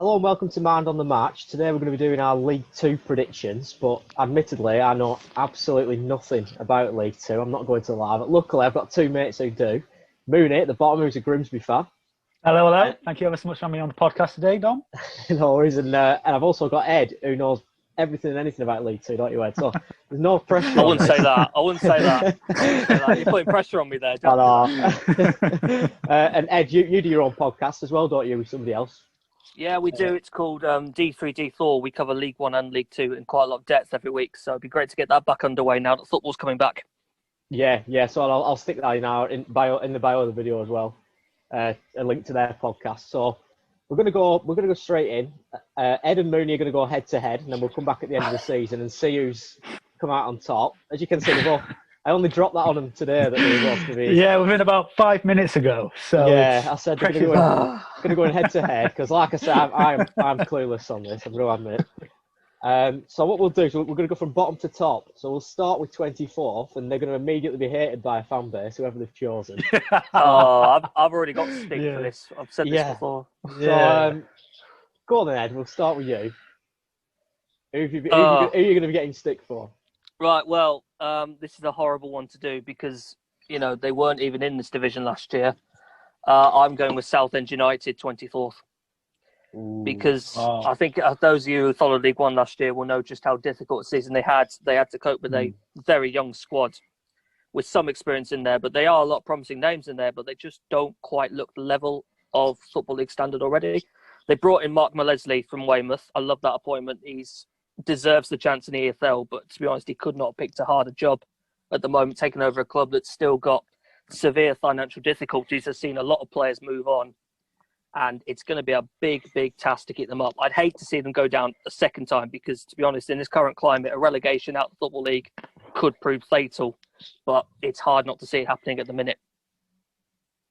Hello and welcome to Mind on the Match. Today we're going to be doing our League Two predictions, but admittedly I know absolutely nothing about League Two. I'm not going to lie, but luckily I've got two mates who do. Mooney at the bottom, who's a Grimsby fan. Hello. Thank you ever so much for having me on the podcast today, Dom. No worries. And I've also got Ed, who knows everything and anything about League Two, don't you, Ed? So there's no pressure I wouldn't say that. You're putting pressure on me there. I know. And Ed, you do your own podcast as well, don't you, with somebody else? Yeah, we do. It's called D3D4. We cover League One and League Two in quite a lot of depth every week. So it'd be great to get that back underway now that football's coming back. Yeah. So I'll stick that in the bio of the video as well. A link to their podcast. So we're gonna go straight in. Ed and Mooney are gonna go head to head, and then we'll come back at the end of the season and see who's come out on top. As you can see, I only dropped that on them today that they were going to be. Yeah, within about 5 minutes ago. So yeah, I said they're going to go in head to head because, like I said, I'm clueless on this. I'm going to admit. So what we'll do is we're going to go from bottom to top. So we'll start with 24th, and they're going to immediately be hated by a fan base, whoever they've chosen. I've already got stick for this. I've said this before. So go on then, Ed. We'll start with you. Who are you going to be getting stick for? Right. Well, this is a horrible one to do because they weren't even in this division last year. I'm going with Southend United 24th. Because I think those of you who followed League One last year will know just how difficult a season they had. They had to cope with a very young squad with some experience in there, but they are a lot of promising names in there, but they just don't quite look the level of Football League standard already. They brought in Mark Mallesley from Weymouth. I love that appointment. He deserves the chance in EFL, but to be honest, he could not have picked a harder job at the moment, taking over a club that's still got severe financial difficulties, has seen a lot of players move on. And it's going to be a big, big task to keep them up. I'd hate to see them go down a second time because, to be honest, in this current climate, a relegation out of the Football League could prove fatal. But it's hard not to see it happening at the minute.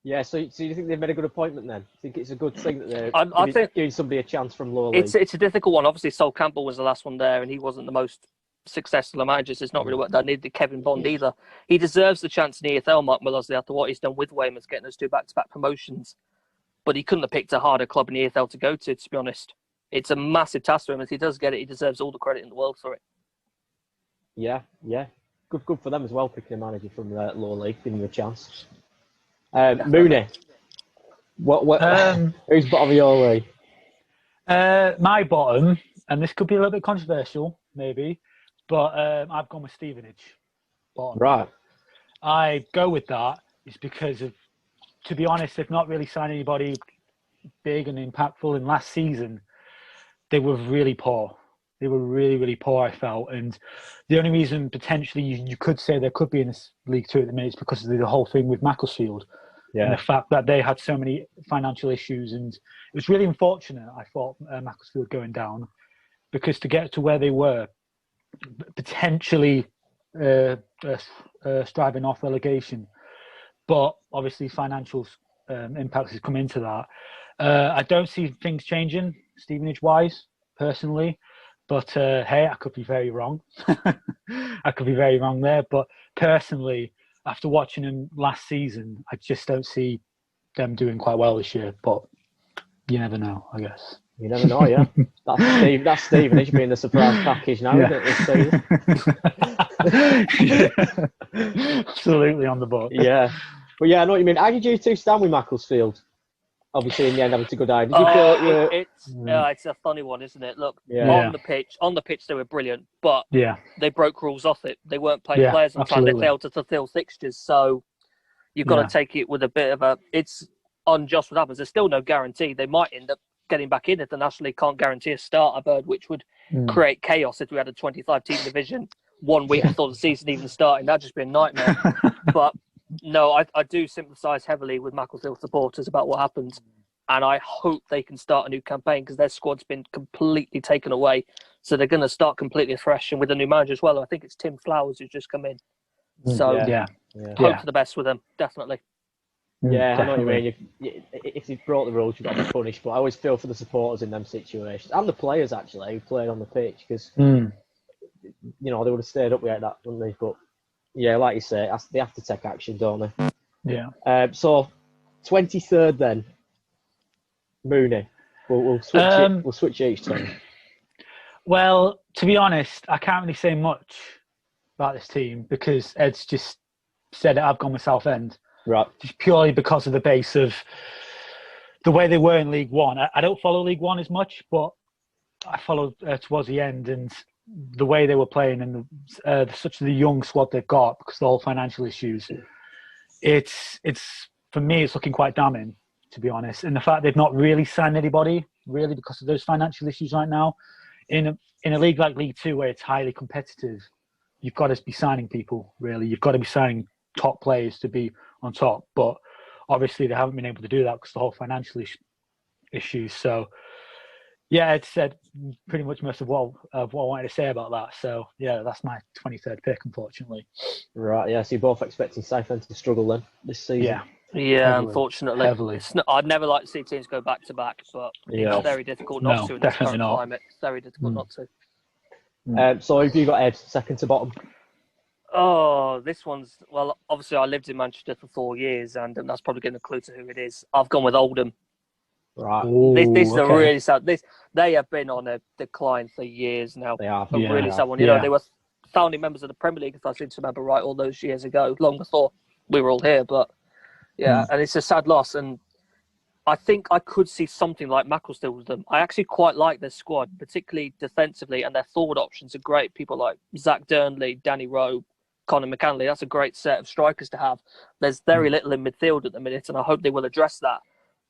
Yeah, so you think they've made a good appointment then? I think it's a good thing that they're giving somebody a chance from lower league. It's a difficult one. Obviously, Sol Campbell was the last one there, and he wasn't the most successful of managers. It's not really what that needed Kevin Bond either. He deserves the chance in EFL, Mark Mallesley, after what he's done with Weymouth, getting those two back-to-back promotions. But he couldn't have picked a harder club in the EFL to go to be honest. It's a massive task for him. If he does get it, he deserves all the credit in the world for it. Yeah. Good for them as well, picking a manager from the lower league, giving him a chance. Mooney, who's bottom of your league? My bottom, and this could be a little bit controversial, maybe, but I've gone with Stevenage. Bottom. Right. I go with that is because of, to be honest, they've not really signed anybody big and impactful. In last season, they were really poor. They were really, really poor, I felt. And the only reason potentially you could say they could be in this League Two at the minute is because of the whole thing with Macclesfield. Yeah. And the fact that they had so many financial issues. And it was really unfortunate, I thought, Macclesfield going down. Because to get to where they were, potentially striving off relegation, but obviously financial impacts has come into that. I don't see things changing Stevenage-wise, personally. But hey, I could be very wrong. I could be very wrong there. But personally, after watching them last season, I just don't see them doing quite well this year. But you never know, I guess. You never know, yeah. That's Stevenage being the surprise package now, isn't it, this season? Absolutely on the book. Yeah. But yeah, I know what you mean. How did you two stand with Macclesfield? Obviously, in the end, having to go down. Did you feel it's a funny one, isn't it? Look, on the pitch, they were brilliant, but they broke rules off it. They weren't playing players on time. They failed to fulfil fixtures. So you've got to take it with a bit of it's unjust what happens. There's still no guarantee. They might end up getting back in if the National League can't guarantee a start, a bird, which would create chaos if we had a 25-team division 1 week before the season even starting. That'd just be a nightmare. But no, I do sympathise heavily with Macclesfield supporters about what happened, and I hope they can start a new campaign because their squad's been completely taken away. So they're going to start completely fresh and with a new manager as well. I think it's Tim Flowers who's just come in. So hope for the best with them, definitely. Yeah, I know what you mean. If you've brought the rules, you've got to be punished. But I always feel for the supporters in them situations and the players actually who played on the pitch because they would have stayed up with that, wouldn't they? But yeah, like you say, they have to take action, don't they? Yeah. So 23rd then, Mooney. We'll switch it. We'll switch each time. Well, to be honest, I can't really say much about this team because Ed's just said it. I've gone with Southend. Right. Just purely because of the base of the way they were in League One. I don't follow League One as much, but I followed towards the end, and the way they were playing and such the young squad they've got because of the whole financial issues. It's for me, it's looking quite damning, to be honest. And the fact they've not really signed anybody, really, because of those financial issues right now. In a league like League Two, where it's highly competitive, you've got to be signing people, really. You've got to be signing top players to be on top. But obviously, they haven't been able to do that because of the whole financial issues. So, yeah, Ed said pretty much most of what I wanted to say about that. So, yeah, that's my 23rd pick, unfortunately. Right, yeah, so you're both expecting Southend to struggle then this season? Yeah, Heavily. unfortunately. Heavily. I'd never like to see teams go back-to-back, but it's very difficult not to in this current climate. It's very difficult not to. So have you got Ed, second to bottom? Oh, this one's... Well, obviously, I lived in Manchester for 4 years, and that's probably getting a clue to who it is. I've gone with Oldham. Right. This is a really sad... They have been on a decline for years now. They are. A really sad one. You know, they were founding members of the Premier League, if I seem to remember right, all those years ago, long before we were all here. But, yeah, and it's a sad loss. And I think I could see something like Macclesfield with them. I actually quite like their squad, particularly defensively, and their forward options are great. People like Zach Durnley, Danny Rowe, Conor McCanley. That's a great set of strikers to have. There's very little in midfield at the minute, and I hope they will address that.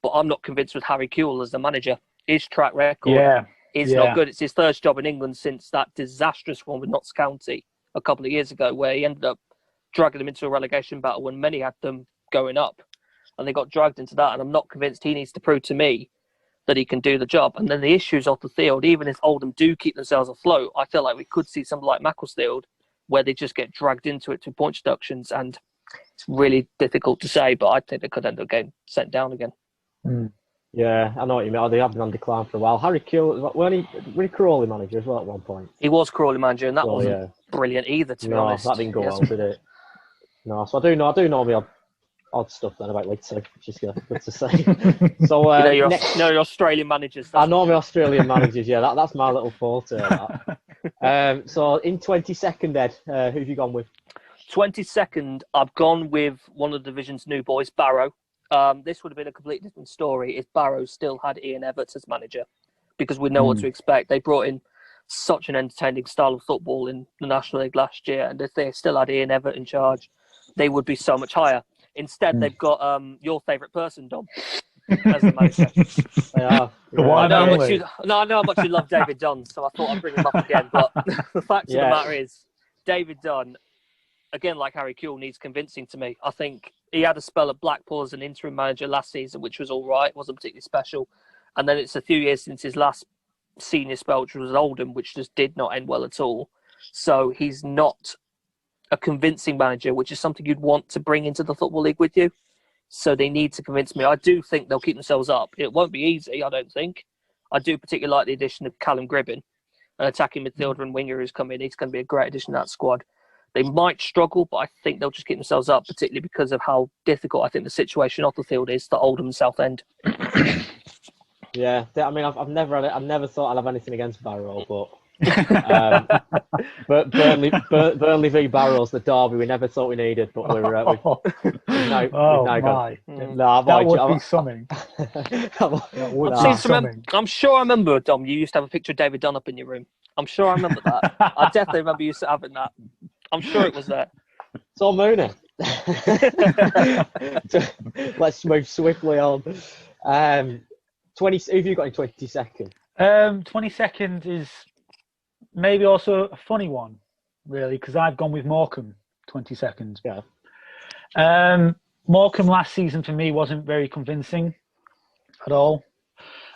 But I'm not convinced with Harry Kewell as the manager. His track record is not good. It's his first job in England since that disastrous one with Notts County a couple of years ago, where he ended up dragging them into a relegation battle when many had them going up. And they got dragged into that. And I'm not convinced he needs to prove to me that he can do the job. And then the issues off the field, even if Oldham do keep themselves afloat, I feel like we could see something like Macclesfield where they just get dragged into it to point deductions. And it's really difficult to say, but I think they could end up getting sent down again. Yeah, I know what you mean. They have been on decline for a while. Harry Kewell, weren't he Crawley manager as well at one point? He was Crawley manager, and that wasn't brilliant either, to be honest. No, that didn't go well, did it? No, so I do know the odd stuff then about League Two, which is good to say. So your Australian managers. I know my Australian managers. Yeah, that's my little forte. So in 22nd, Ed, who have you gone with? 22nd, I've gone with one of the division's new boys, Barrow. This would have been a completely different story if Barrow still had Ian Evatt as manager, because we know what to expect. They brought in such an entertaining style of football in the National League last year, and if they still had Ian Evatt in charge, they would be so much higher. Instead, they've got your favourite person, Dom, as the manager. They are. I know how much you love David Dunn, so I thought I'd bring him up again. But the fact of the matter is, David Dunn, again, like Harry Kewell, needs convincing to me. I think he had a spell at Blackpool as an interim manager last season, which was all right, wasn't particularly special. And then it's a few years since his last senior spell, which was at Oldham, which just did not end well at all. So he's not a convincing manager, which is something you'd want to bring into the Football League with you. So they need to convince me. I do think they'll keep themselves up. It won't be easy, I don't think. I do particularly like the addition of Callum Gribbin, an attacking midfielder and winger who's come in. He's going to be a great addition to that squad. They might struggle, but I think they'll just keep themselves up, particularly because of how difficult I think the situation off the field is for Oldham and Southend. Yeah, I mean, I've never thought I'd have anything against Barrow, but Burnley v Barrow's the derby we never thought we needed, but we've now my! That would be something. I'm sure I remember, Dom. You used to have a picture of David Dunn up in your room. I'm sure I remember that. I definitely remember you having that. I'm sure it was there. So Mooney. Let's move swiftly on. 20. Who have you got in 22nd? 22nd is maybe also a funny one, really, because I've gone with Morecambe 22nd. Yeah. Morecambe last season for me wasn't very convincing at all.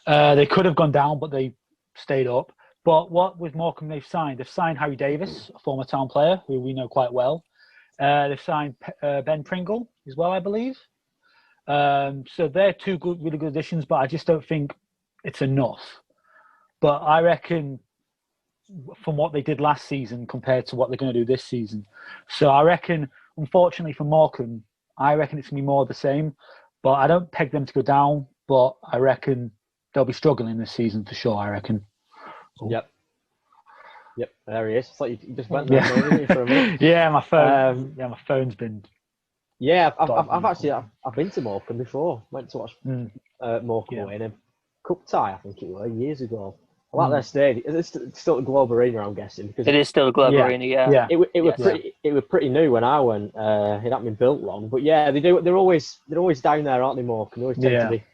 They could have gone down, but they stayed up. But what with Morecambe they've signed Harry Davis, a former Town player who we know quite well. They've signed Ben Pringle as well, I believe. So they're two really good additions, but I just don't think it's enough. But I reckon from what they did last season compared to what they're going to do this season. So I reckon, unfortunately for Morecambe, I reckon it's going to be more of the same. But I don't peg them to go down, but I reckon they'll be struggling this season for sure, I reckon. Yep. There he is. It's like you just went there didn't you, for a minute. Yeah, my phone. My phone's been. Yeah, I've been to Morecambe before. Went to watch Morecambe win a cup tie, I think it was, years ago. I like their stadium. It's still a Globe Arena, I'm guessing, because it is still a Globe Arena. Yeah. It was pretty new when I went. It hadn't been built long, but yeah, they're always down there, aren't they, Morecambe? They always tend to be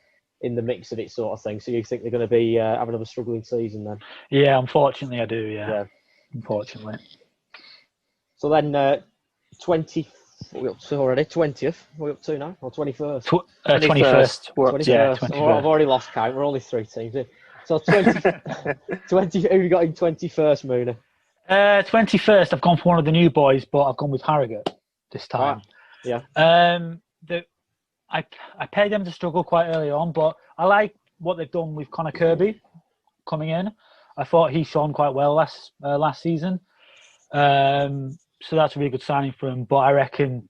in the mix of it, sort of thing. So you think they're going to be have another struggling season then? Yeah, unfortunately, I do. Yeah. Unfortunately. So then 20. What are we up to already? 20th. What are we up to now? Or 21st? 21st. 21st. Oh, I've already lost count. We're only 3 teams in. So 20. Who have you got in 21st, Mooney? 21st. I've gone for one of the new boys, but I've gone with Harrogate this time. Right. Yeah. I paid them to struggle quite early on, but I like what they've done with Connor Kirby coming in. I thought he shone quite well last season. So that's a really good signing for him. But I reckon,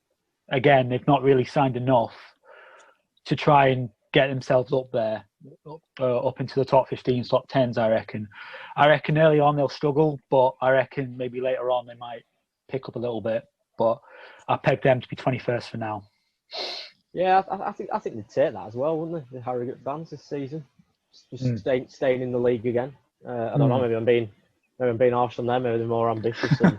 again, they've not really signed enough to try and get themselves up there, up into the top 15s, top 10s, I reckon. I reckon early on they'll struggle, but I reckon maybe later on they might pick up a little bit. But I pegged them to be 21st for now. Yeah, I think they'd take that as well, wouldn't they? The Harrogate fans this season, just staying in the league again. I don't know. Maybe I'm being harsh on them. Maybe they're more ambitious. And,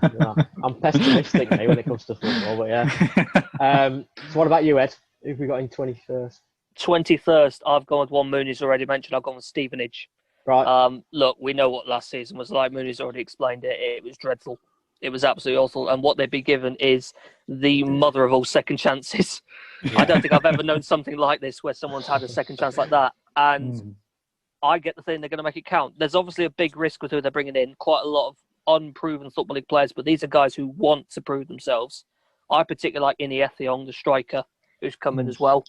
I'm pessimistic now when it comes to football. But yeah. So what about you, Ed? Who have we got in 21st? 21st, I've gone with one Mooney's already mentioned. I've gone with Stevenage. Right. Look, we know what last season was like. Mooney's already explained it. It was dreadful. It was absolutely awful. And what they've been given is the mother of all second chances. I don't think I've ever known something like this where someone's had a second chance like that. And I get the feeling they're going to make it count. There's obviously a big risk with who they're bringing in. Quite a lot of unproven Football League players, but these are guys who want to prove themselves. I particularly like Ini Ethiong, the striker, who's coming as well.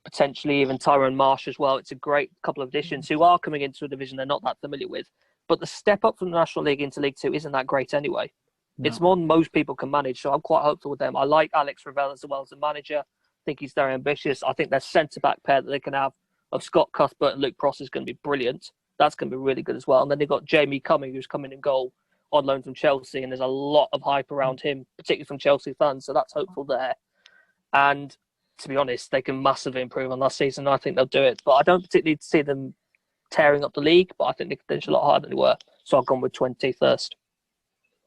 Potentially even Tyrone Marsh as well. It's a great couple of additions who are coming into a division they're not that familiar with. But the step up from the National League into League Two isn't that great anyway. No. It's more than most people can manage, so I'm quite hopeful with them. I like Alex Ravel as well as a manager. I think he's very ambitious. I think their centre-back pair that they can have of Scott Cuthbert and Luke Pross is going to be brilliant. That's going to be really good as well. And then they've got Jamie Cumming, who's coming in goal on loan from Chelsea, and there's a lot of hype around him, particularly from Chelsea fans, so that's hopeful there. And to be honest, they can massively improve on last season. I think they'll do it, but I don't particularly see them tearing up the league, but I think they can finish a lot harder than they were. So I've gone with 21st.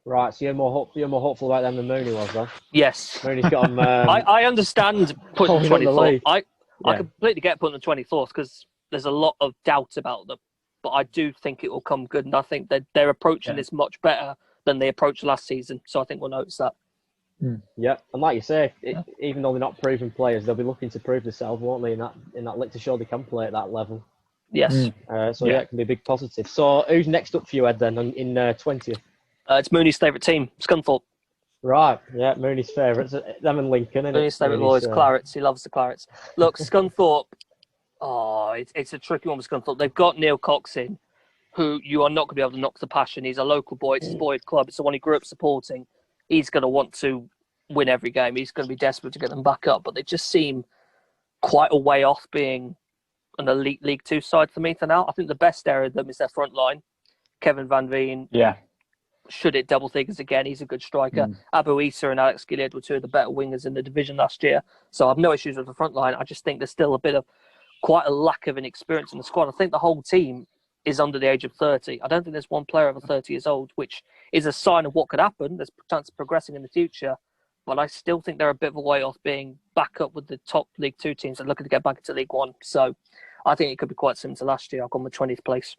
Right, so you're more hopeful about them than Mooney was, though. Yes. Mooney's got them. I understand putting the 24th. I Yeah. completely get putting the 24th because there's a lot of doubt about them. But I do think it will come good, and I think that they're approaching this much better than they approached last season. So I think we'll notice that. Yeah, and like you say, even though they're not proven players, they'll be looking to prove themselves, won't they? In that league to show they can play at that level. Yes. It can be a big positive. So who's next up for you, Ed? Then in 20th? It's Mooney's favourite team, Scunthorpe. Right, yeah, Mooney's favourites. Them and Lincoln, isn't Mooney's favourite boys, Clarets. He loves the Clarets. Look, Scunthorpe, it's a tricky one with Scunthorpe. They've got Neil Cox in, who you are not going to be able to knock the passion. He's a local boy. It's his boys' club. It's the one he grew up supporting. He's going to want to win every game. He's going to be desperate to get them back up. But they just seem quite a way off being an elite League Two side for me for now. I think the best area of them is their front line. Kevin Van Veen. Yeah. Should it double figures again? He's a good striker. Abu Issa and Alex Gilead were two of the better wingers in the division last year. So I have no issues with the front line. I just think there's still a bit of quite a lack of inexperience in the squad. I think the whole team is under the age of 30. I don't think there's one player over 30 years old, which is a sign of what could happen. There's a chance of progressing in the future. But I still think they're a bit of a way off being back up with the top League Two teams and looking to get back into League One. So I think it could be quite similar to last year. I've gone with 20th place.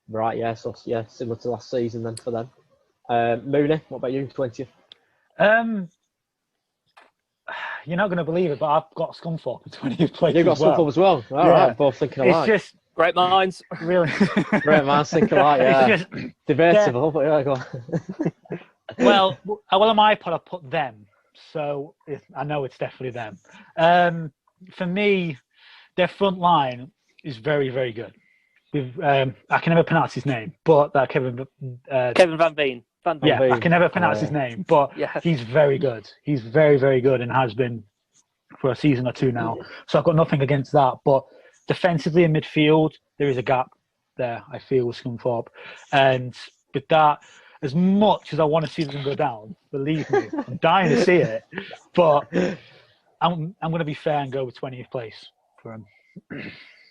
Right, yeah. So, yeah, similar to last season then for them. Mooney, what about you, 20th? You're not going to believe it, but I've got Scunthorpe in 20th place. You've got Scunthorpe as well? All right, both thinking alike. It's just great minds. Really. Great minds think alike, yeah. It's just debatable, but yeah, go on. Well, on my pod, I put them. So I know it's definitely them. For me, their front line is very, very good. I can never pronounce his name, but Kevin Van Veen. I can never pronounce his name, but he's very good. He's very, very good and has been for a season or two now. So I've got nothing against that. But defensively in midfield, there is a gap there, I feel, with Scunthorpe. And with that, as much as I want to see them go down, believe me, I'm dying to see it. But I'm going to be fair and go with 20th place for them.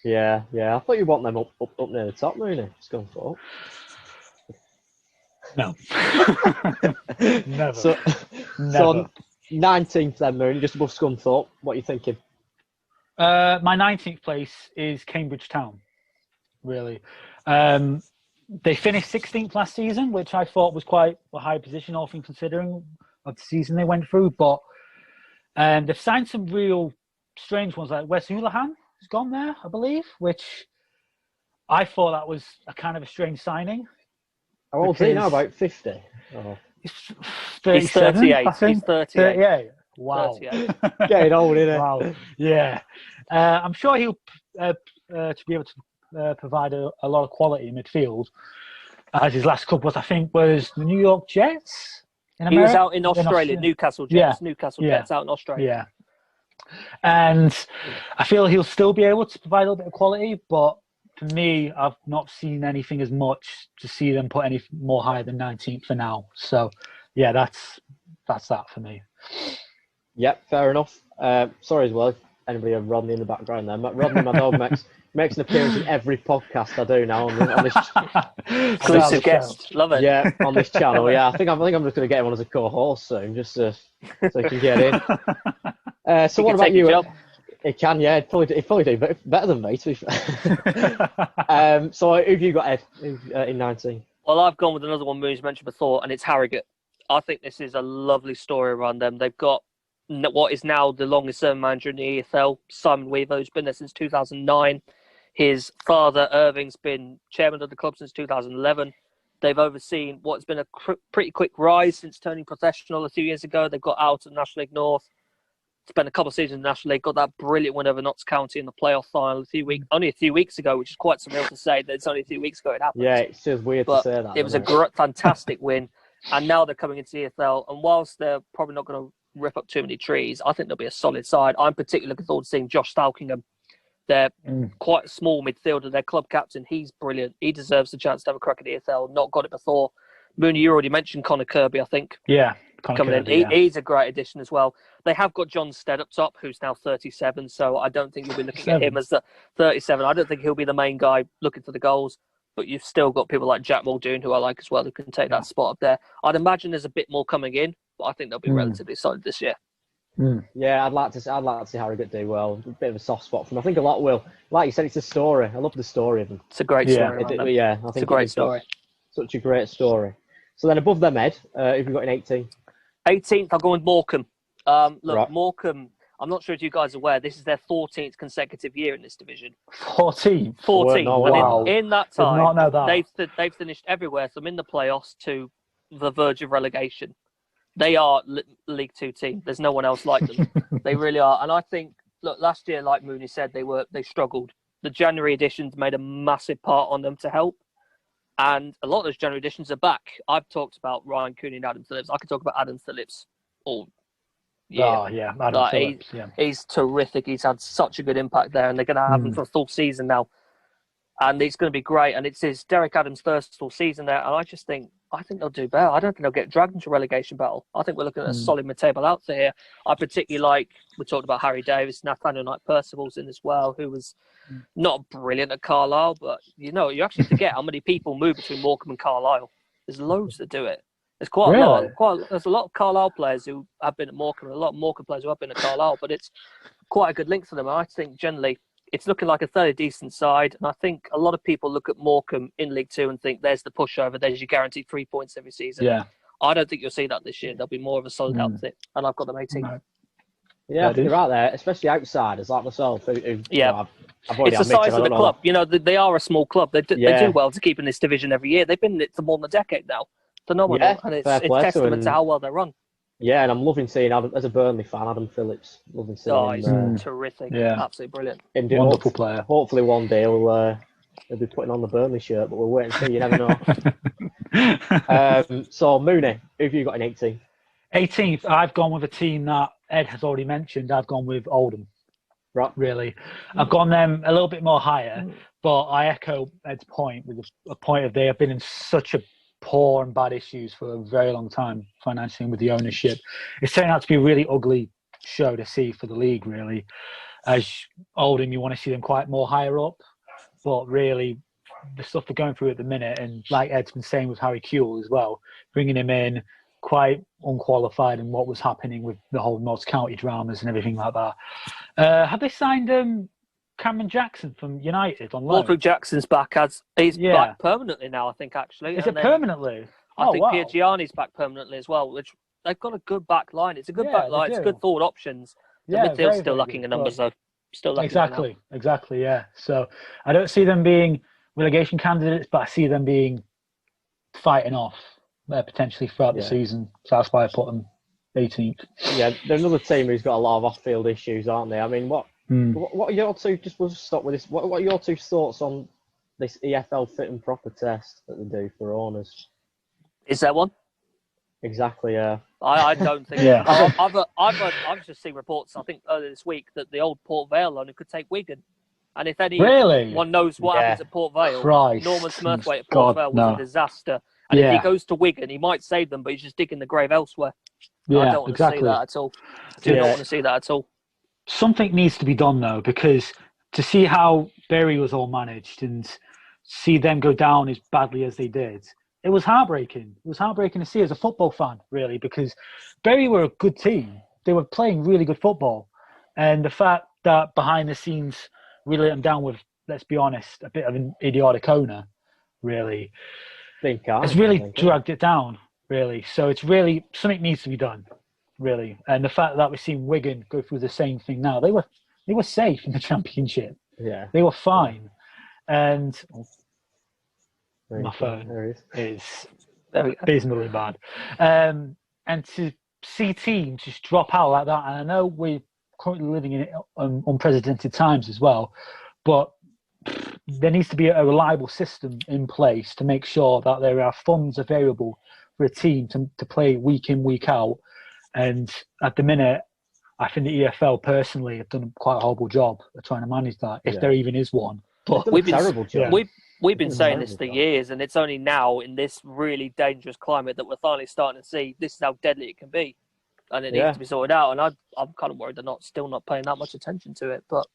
Yeah. I thought you want them up near the top, Mooney. Scunthorpe. No. Never. So 19th then, Mooney, just above Scunthorpe. What are you thinking? My 19th place is Cambridge Town, really. They finished 16th last season, which I thought was quite a high position, all things considering, of the season they went through. But they've signed some real strange ones, like Wes Houlihan has gone there, I believe, which I thought that was a kind of a strange signing. How old is he now? About 50? Oh. He's 38, I think. He's 38. Wow. 38. Getting old, isn't it? Wow. Yeah. I'm sure he'll to be able to provide a lot of quality in midfield. As his last club I think, was the New York Jets in America. He was out in Australia, Newcastle Jets. Yeah. Newcastle Jets out in Australia. Yeah. And I feel he'll still be able to provide a little bit of quality, but for me, I've not seen anything as much to see them put any more higher than 19th for now. So, yeah, that's that for me. Yep, fair enough. Sorry as well, anybody have Rodney in the background there. Rodney, my dog, makes an appearance in every podcast I do now on this exclusive guest. Love it. Yeah, on this channel. Yeah, I think I'm just going to get him on as a co-host soon, just so he can get in. So what about you? He can, yeah. He'd probably do better than me, to be fair. So who've you got, Ed, in 19? Well, I've gone with another one Mooney's mentioned before, and it's Harrogate. I think this is a lovely story around them. They've got what is now the longest-serving manager in the EFL, Simon Weaver, who's been there since 2009. His father, Irving's been chairman of the club since 2011. They've overseen what's been a pretty quick rise since turning professional a few years ago. They've got out of National League North, spent a couple of seasons in the National League, got that brilliant win over Notts County in the playoff final only a few weeks ago, which is quite surreal to say that it's only a few weeks ago it happened. Yeah, it's just weird to say that. It was fantastic win, and now they're coming into the EFL, and whilst they're probably not going to rip up too many trees, I think they'll be a solid side. I'm particularly looking forward to seeing Josh Stalkingham. They're quite a small midfielder. Their club captain, he's brilliant. He deserves the chance to have a crack at the EFL. Not got it before. Mooney, you already mentioned Connor Kirby, I think. Yeah. Coming in. He's a great addition as well. They have got John Stead up top, who's now 37, so I don't think you'll be looking at him as the 37. I don't think he'll be the main guy looking for the goals, but you've still got people like Jack Muldoon, who I like as well, who can take that spot up there. I'd imagine there's a bit more coming in, but I think they'll be relatively solid this year. Yeah, I'd like to see Harrogate do well. A bit of a soft spot for them. I think a lot will. Like you said, it's a story. I love the story of them. It's a great story. I think it's a great story. Such a great story. So then above them, Ed, who've you got in 18? 18th, I'll go with Morecambe. Look, right. Morecambe, I'm not sure if you guys are aware, this is their 14th consecutive year in this division. 14? 14. No, wow. In that time, did not know that. They've finished everywhere, from in the playoffs to the verge of relegation. They are League Two team. There's no one else like them. They really are. And I think, look, last year, like Mooney said, they struggled. The January editions made a massive part on them to help. And a lot of those January editions are back. I've talked about Ryan Cooney and Adam Phillips. I could talk about Adam Phillips all year. Oh, yeah. Adam Phillips, he's terrific. He's had such a good impact there, and they're going to have him for a full season now. And it's going to be great. And it's his Derek Adams' first full season there. And I think they'll do better. I don't think they'll get dragged into a relegation battle. I think we're looking at a solid mid-table outfit here. I particularly like, we talked about Harry Davis, Nathaniel Knight-Percival's in as well, who was not brilliant at Carlisle, but you actually forget how many people move between Morecambe and Carlisle. There's loads that do it. There's there's a lot of Carlisle players who have been at Morecambe, and a lot of Morecambe players who have been at Carlisle, but it's quite a good link for them. And I think generally it's looking like a fairly decent side, and I think a lot of people look at Morecambe in League Two and think there's the pushover, there's your guaranteed 3 points every season. Yeah. I don't think you'll see that this year. They'll be more of a solid outfit, and I've got them 18. No. Yeah, I think you're right there, especially outsiders like myself. I've it's the size of the club. They are a small club. They do well to keep in this division every year. They've been in it for more than a decade now. Phenomenal, and it's testament to how well they run. Yeah, and I'm loving seeing Adam, as a Burnley fan, Adam Phillips. Loving seeing him. He's terrific. Yeah. Absolutely brilliant. Wonderful player. Hopefully one day he'll be putting on the Burnley shirt, but we'll wait and see. You never know. So Mooney, who have you got in 18? 18th, I've gone with a team that Ed has already mentioned. I've gone with Oldham. Right. really. I've gone them a little bit more higher, but I echo Ed's point with a point of they have been in such a poor and bad issues for a very long time financially and with the ownership. It's turning out to be a really ugly show to see for the league, really. As Oldham, you want to see them quite more higher up, but really the stuff they're going through at the minute, and like Ed's been saying with Harry Kewell as well, bringing him in quite unqualified in what was happening with the whole Notts County dramas and everything like that. Have they signed Cameron Jackson from United on loan? Walter Jackson's back. He's back permanently now, I think, actually. Is it permanently? I think Piergiani's back permanently as well, which they've got a good back line. It's a good back line. It's good forward options. The midfield's still lacking in numbers, though. Still lacking. Exactly, yeah. So I don't see them being relegation candidates, but I see them being fighting off potentially throughout the season. So that's why I put them 18th. Yeah, they're another team who's got a lot of off-field issues, aren't they? I mean, what are your two? We'll stop with this. What are your two thoughts on this EFL fit and proper test that they do for owners? Is there one? Exactly. Yeah. I don't think. I've just seen reports. I think earlier this week that the old Port Vale owner could take Wigan, and if anyone knows what happens at Port Vale, Norman Smurthwaite at Port Vale was a disaster. And if he goes to Wigan, he might save them, but he's just digging the grave elsewhere. Yeah, I don't want to see that at all. I do not want to see that at all. Something needs to be done, though, because to see how Bury was all managed and see them go down as badly as they did, it was heartbreaking. It was heartbreaking to see as a football fan, really, because Bury were a good team. They were playing really good football. And the fact that behind the scenes really let them down with, let's be honest, a bit of an idiotic owner, really, has really dragged it down, really. So it's really, something needs to be done, really. And the fact that we're seeing Wigan go through the same thing now, they were safe in the Championship. Yeah. They were fine. And my phone there is abysmally bad. And to see teams just drop out like that, and I know we're currently living in unprecedented times as well, but there needs to be a reliable system in place to make sure that there are funds available for a team to play week in, week out. And at the minute, I think the EFL personally have done quite a horrible job of trying to manage that, if there even is one. But we've been saying this for years, and it's only now in this really dangerous climate that we're finally starting to see this is how deadly it can be, and it needs to be sorted out. And I'm kind of worried they're still not paying that much attention to it. But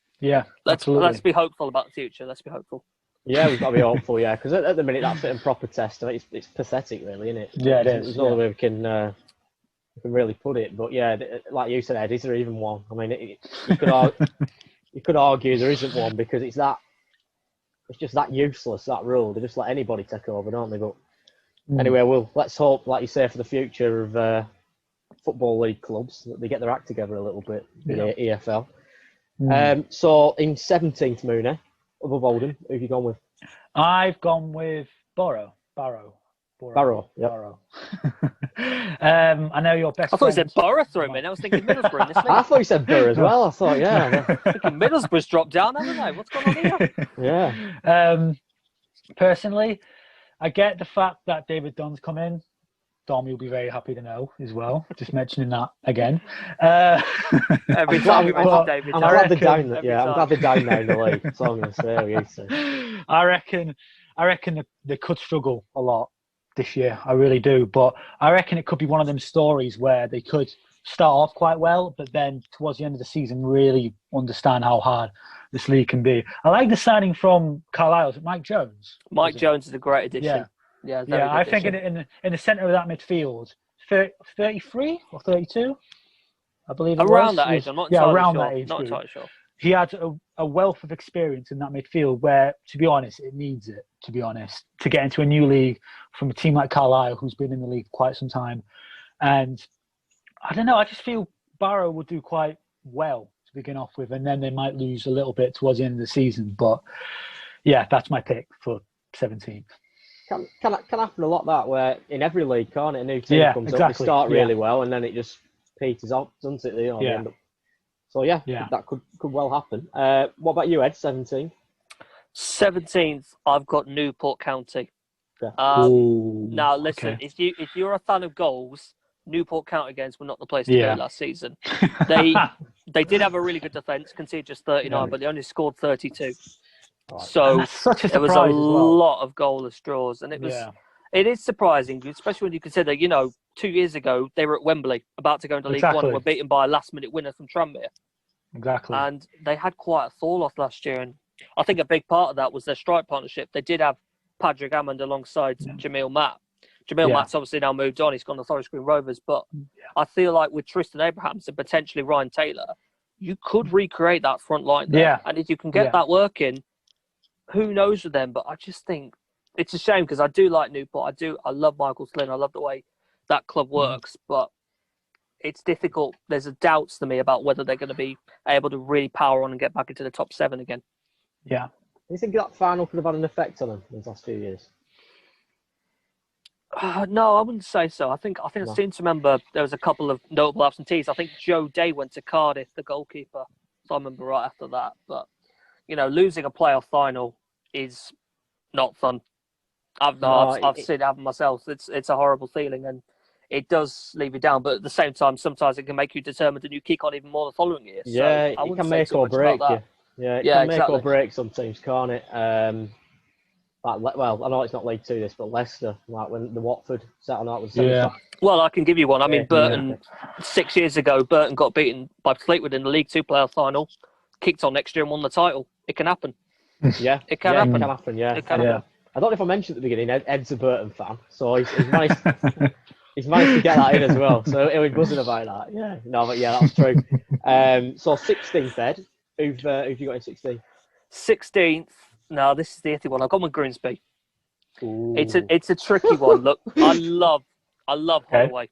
let's be hopeful about the future. Let's be hopeful. Yeah, we've got to be hopeful. Yeah, because at the minute that fit and proper test, I mean, it's pathetic, really, isn't it? Yeah, it is. There's no other way we can really put it. But yeah, like you said, Ed, is there even one? I mean, you could argue there isn't one because it's just that useless, that rule. They just let anybody take over, don't they? But anyway, let's hope, like you say, for the future of Football League clubs, that they get their act together a little bit in the EFL. So in 17th, Mooney, above Oldham, who have you gone with? I've gone with Barrow. I know your best. I thought you said Borough for a minute. I was thinking Middlesbrough in this league. I thought you said Borough as well. I thought, thinking Middlesbrough's dropped down, haven't they? What's going on here? Yeah. Personally, I get the fact that David Dunn's come in. Dom, you'll be very happy to know as well. Just mentioning that again. Every time we mention David, I'm glad they're down. I'm glad they're down now in the league. That's all I'm going to say. I reckon they could struggle a lot this year. I really do. But I reckon it could be one of them stories where they could start off quite well, but then towards the end of the season really understand how hard this league can be. I like the signing from Carlisle. Is it Mike Jones? Mike Jones is a great addition. Yeah, I think in the centre of that midfield, 33 or 32, I believe it around was. that age. I'm not entirely around sure. that age. Not entirely sure. He had a wealth of experience in that midfield where, to be honest, it needs it, to be honest, to get into a new league from a team like Carlisle, who's been in the league quite some time. And I don't know, I just feel Barrow will do quite well to begin off with, and then they might lose a little bit towards the end of the season. But yeah, that's my pick for 17th. Can happen a lot that where in every league, can't it? A new team comes up, they start really well, and then it just peters off, doesn't it? End up. So that could well happen. What about you, Ed? 17th. 17th, I've got Newport County. Yeah. Now listen, if you're a fan of goals, Newport County games were not the place to go last season. They did have a really good defence, conceded just 39, but they only scored 32. Right. So that's such a there was a surprise as well. lot of goalless draws, and it is surprising, especially when you consider, 2 years ago they were at Wembley, about to go into League One, and were beaten by a last-minute winner from Tranmere. Exactly. And they had quite a fall-off last year, and I think a big part of that was their strike partnership. They did have Padraig Hammond alongside Jamil Matt. Jamil Matt's obviously now moved on. He's gone to Forest Green Rovers. But I feel like with Tristan Abrahams and potentially Ryan Taylor, you could recreate that front line there. Yeah. And if you can get that working, who knows with them? But I just think it's a shame because I do like Newport. I love Michael Slynn. I love the way that club works. But it's difficult. There's a doubts to me about whether they're going to be able to really power on and get back into the top 7 again. Yeah. Do you think that final could have had an effect on them these last few years? No, I wouldn't say so. I think I seem to remember there was a couple of notable absentees. I think Joe Day went to Cardiff, the goalkeeper. So I remember right after that. But losing a playoff final is not fun. I've seen it happen myself. It's a horrible feeling, and it does leave you down. But at the same time, sometimes it can make you determined, and you kick on even more the following year. Yeah, so it can make or break you. Yeah, it can make or break sometimes, can't it? I know it's not League Two this, but Leicester, like when the Watford Saturday night was Well, I can give you one. I mean, Burton 6 years ago, Burton got beaten by Fleetwood in the League Two playoff final, kicked on next year and won the title. It can happen. Yeah, it can happen. It can happen. Yeah, it can happen. I don't know if I mentioned at the beginning, Ed's a Burton fan, so he's managed. He's managed to get that in as well, so he'll be buzzing about that. Yeah, no, but yeah, that's true. So 16th, Ed. Who've you got in 16th? 16th. No, this is the iffy one. I've gone with Grimsby. Ooh. It's a tricky one. Look, I love Holloway.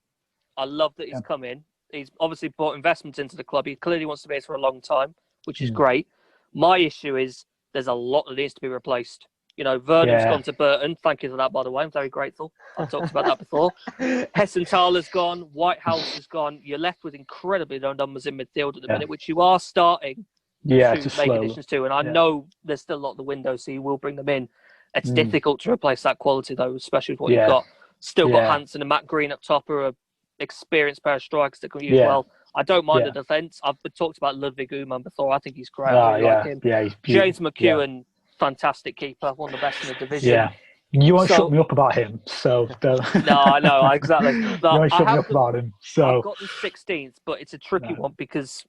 I love that he's come in. He's obviously brought investments into the club. He clearly wants to be here for a long time, which is great. My issue is there's a lot that needs to be replaced. Vernon's gone to Burton. Thank you for that, by the way. I'm very grateful. I've talked about that before. Hessenthaler's gone. Whitehouse has gone. You're left with incredibly low numbers in midfield at the minute, which you are starting to make additions to. And I know there's still a lot of the windows, so you will bring them in. It's difficult to replace that quality, though, especially with what you've got. Still got Hansen and Matt Green up top, who are experienced pair of strikers that can use well. I don't mind the defence. I've talked about Ludwig Uman before. I think he's great. I really like him. Yeah, James McEwen, fantastic keeper, one of the best in the division. Yeah. You won't shut me up about him, so don't. No, I know, exactly. You won't shut me up about him. So I've got the 16th, but it's a tricky one because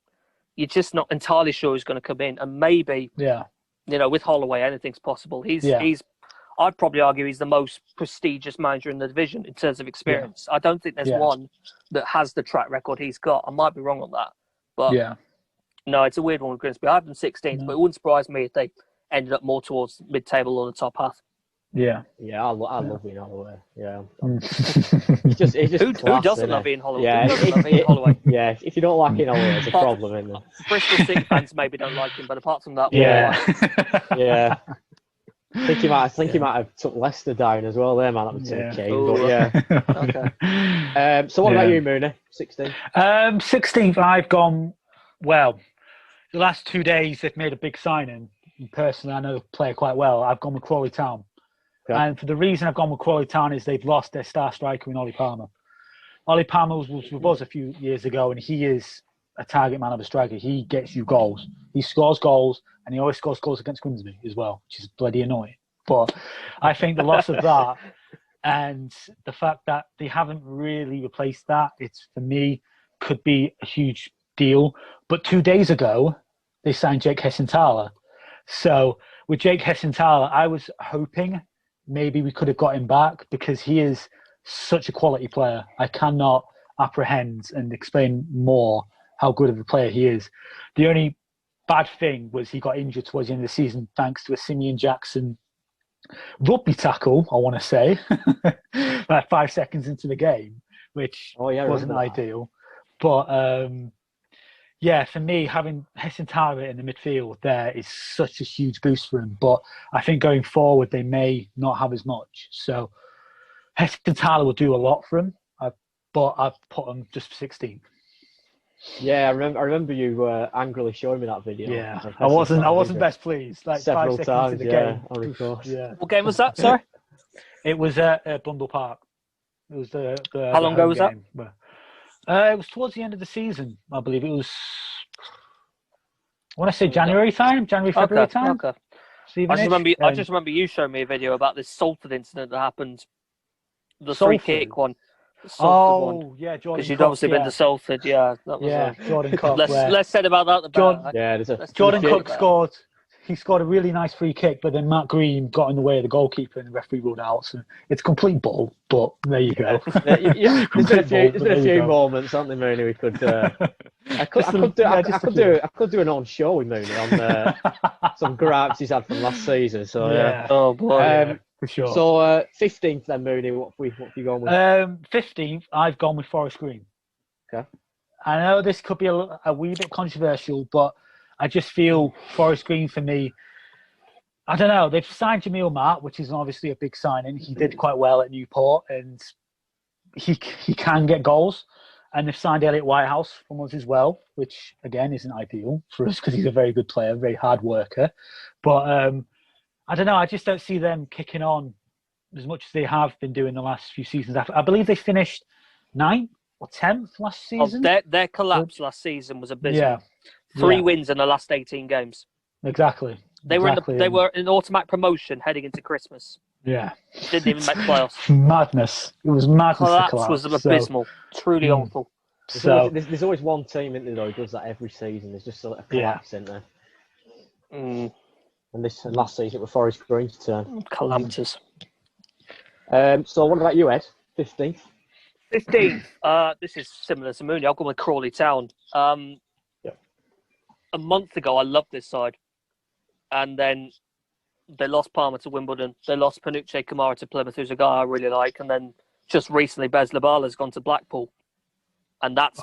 you're just not entirely sure who's going to come in, and maybe, with Holloway, anything's possible. He's I'd probably argue he's the most prestigious manager in the division in terms of experience. I don't think there's one that has the track record he's got. I might be wrong on that, but no, it's a weird one with Grimsby. I have them 16th, but it wouldn't surprise me if they ended up more towards mid-table or the top half. Yeah, I love Ian Holloway. Yeah, he's just who class, doesn't love Ian Holloway? Yeah, if you don't like Ian Holloway, it's a problem, isn't it? Bristol City fans maybe don't like him, but apart from that, yeah. I think he might have took Leicester down as well there, man. That would take Kane, but okay. So what about you, Mooney? 16th? 16th, I've gone, the last 2 days they've made a big signing. And personally, I know the player quite well. I've gone with Crawley Town. Okay. And for the reason I've gone with Crawley Town is they've lost their star striker in Ollie Palmer. Ollie Palmer was with us a few years ago, and he is a target man of a striker. He gets you goals. He scores goals, and he always scores goals against Grimsby as well, which is bloody annoying. But I think the loss of that and the fact that they haven't really replaced that, it's, for me, could be a huge deal. But 2 days ago, they signed Jake Hessenthaler. So with Jake Hessenthaler, I was hoping maybe we could have got him back because he is such a quality player. I cannot apprehend and explain more how good of a player he is. The only bad thing was he got injured towards the end of the season thanks to a Simeon Jackson rugby tackle, I want to say, like 5 seconds into the game, which wasn't ideal. But for me, having Hessenthaler in the midfield there is such a huge boost for him. But I think going forward, they may not have as much. So Hessenthaler will do a lot for him, but I've put him just 16th. Yeah, I remember you angrily showing me that video. Yeah, I wasn't best pleased. Like several 5 seconds times into the game. On record. Yeah. What game was that? Sorry, it was at Bundle Park. It was the How long ago was game. It was towards the end of the season, I believe. It was want to say January time, February time. Okay. Stephen-ish. I just remember you showing me a video about this Salford incident that happened. The Salford? free kick one. The Salford one. Yeah, Jordan. Because you'd Cook, obviously been to Salford, yeah. That was Jordan Cook. less said about that, the better. Jordan Cook scored. He scored a really nice free kick, but then Matt Green got in the way of the goalkeeper and the referee ruled out. So it's complete bull, but there you go. There's been a few moments, aren't there, Mooney? We could. I could do an on show with Mooney on some gripes he's had from last season. So yeah. Oh boy. For sure. So 15th then, Mooney. What have you gone with? 15th, I've gone with Forest Green. Okay. I know this could be a wee bit controversial, but I just feel Forest Green for me. I don't know. They've signed Jamil Matt, which is obviously a big signing. He did quite well at Newport, and he can get goals. And they've signed Elliot Whitehouse from us as well, which again isn't ideal for us because he's a very good player, very hard worker. But I don't know. I just don't see them kicking on as much as they have been doing the last few seasons. I believe they finished 9th or 10th last season. Their collapse last season was abysmal. Yeah. 3 wins in the last 18 games. Exactly. They were in automatic promotion heading into Christmas. Yeah. Didn't even make the playoffs. Madness. It was madness. Collapse was abysmal. Truly awful. There's always one team in there though who does that every season. There's just a collapse in there. And last season it was Forest Green's turn. Calamitous. So what about you, Ed? 15th. 15th. This is similar to Mooney. I've gone with Crawley Town. A month ago, I loved this side. And then they lost Palmer to Wimbledon. They lost Panucci Kamara to Plymouth, who's a guy I really like. And then just recently, Bez Labala's gone to Blackpool. And that's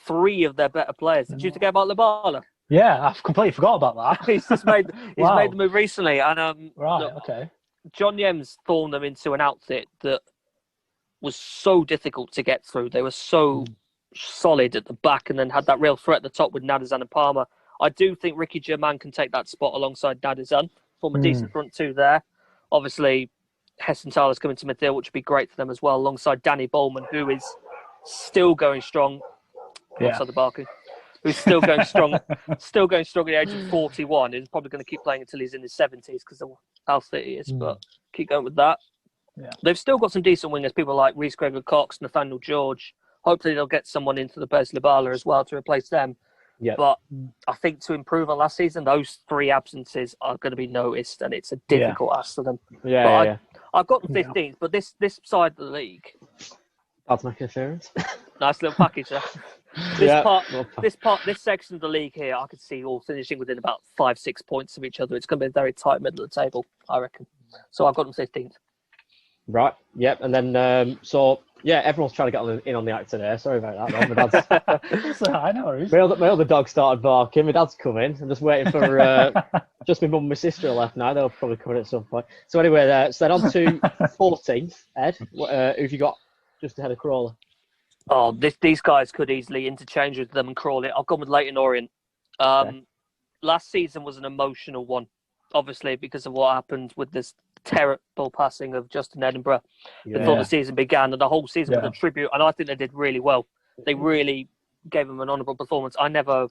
3 of their better players. Did you forget about Labala? Yeah, I've completely forgot about that. He's made the move recently. And okay. John Yems thrown them into an outfit that was so difficult to get through. They were so solid at the back and then had that real threat at the top with Nadazan and Palmer. I do think Ricky Germain can take that spot alongside Nadazan. Form a decent front 2 there. Obviously, Hessenthaler's coming to midfield, which would be great for them as well, alongside Danny Bowman, who is still going strong. Outside the barking. Who's still going strong, at the age of 41. He's probably going to keep playing until he's in his 70s because of how fit he is, but keep going with that. Yeah. They've still got some decent wingers, people like Reece Gregor Cox, Nathaniel George. Hopefully they'll get someone into the Bez Labala as well to replace them. Yeah. But I think to improve on last season, those 3 absences are going to be noticed, and it's a difficult ask for them. I've got the 15th, but this side of the league. That's my interference. Nice little package there. This section of the league here, I could see all finishing within about 5-6 points of each other. It's going to be a very tight middle of the table, I reckon. So I've got them 15th. Right. Yep. And then everyone's trying to get in on the act today. Sorry about that. I know. My other dog started barking. My dad's coming. I'm just waiting for just my mum and my sister are left now. They'll probably come in at some point. So anyway, so then on to 14th. Ed, who have you got just ahead of Crawley? Oh, these guys could easily interchange with them and Crawley. I've gone with Leyton Orient. Last season was an emotional one, obviously, because of what happened with this terrible passing of Justin Edinburgh before the season began, and the whole season was a tribute, and I think they did really well. They really gave them an honourable performance. I never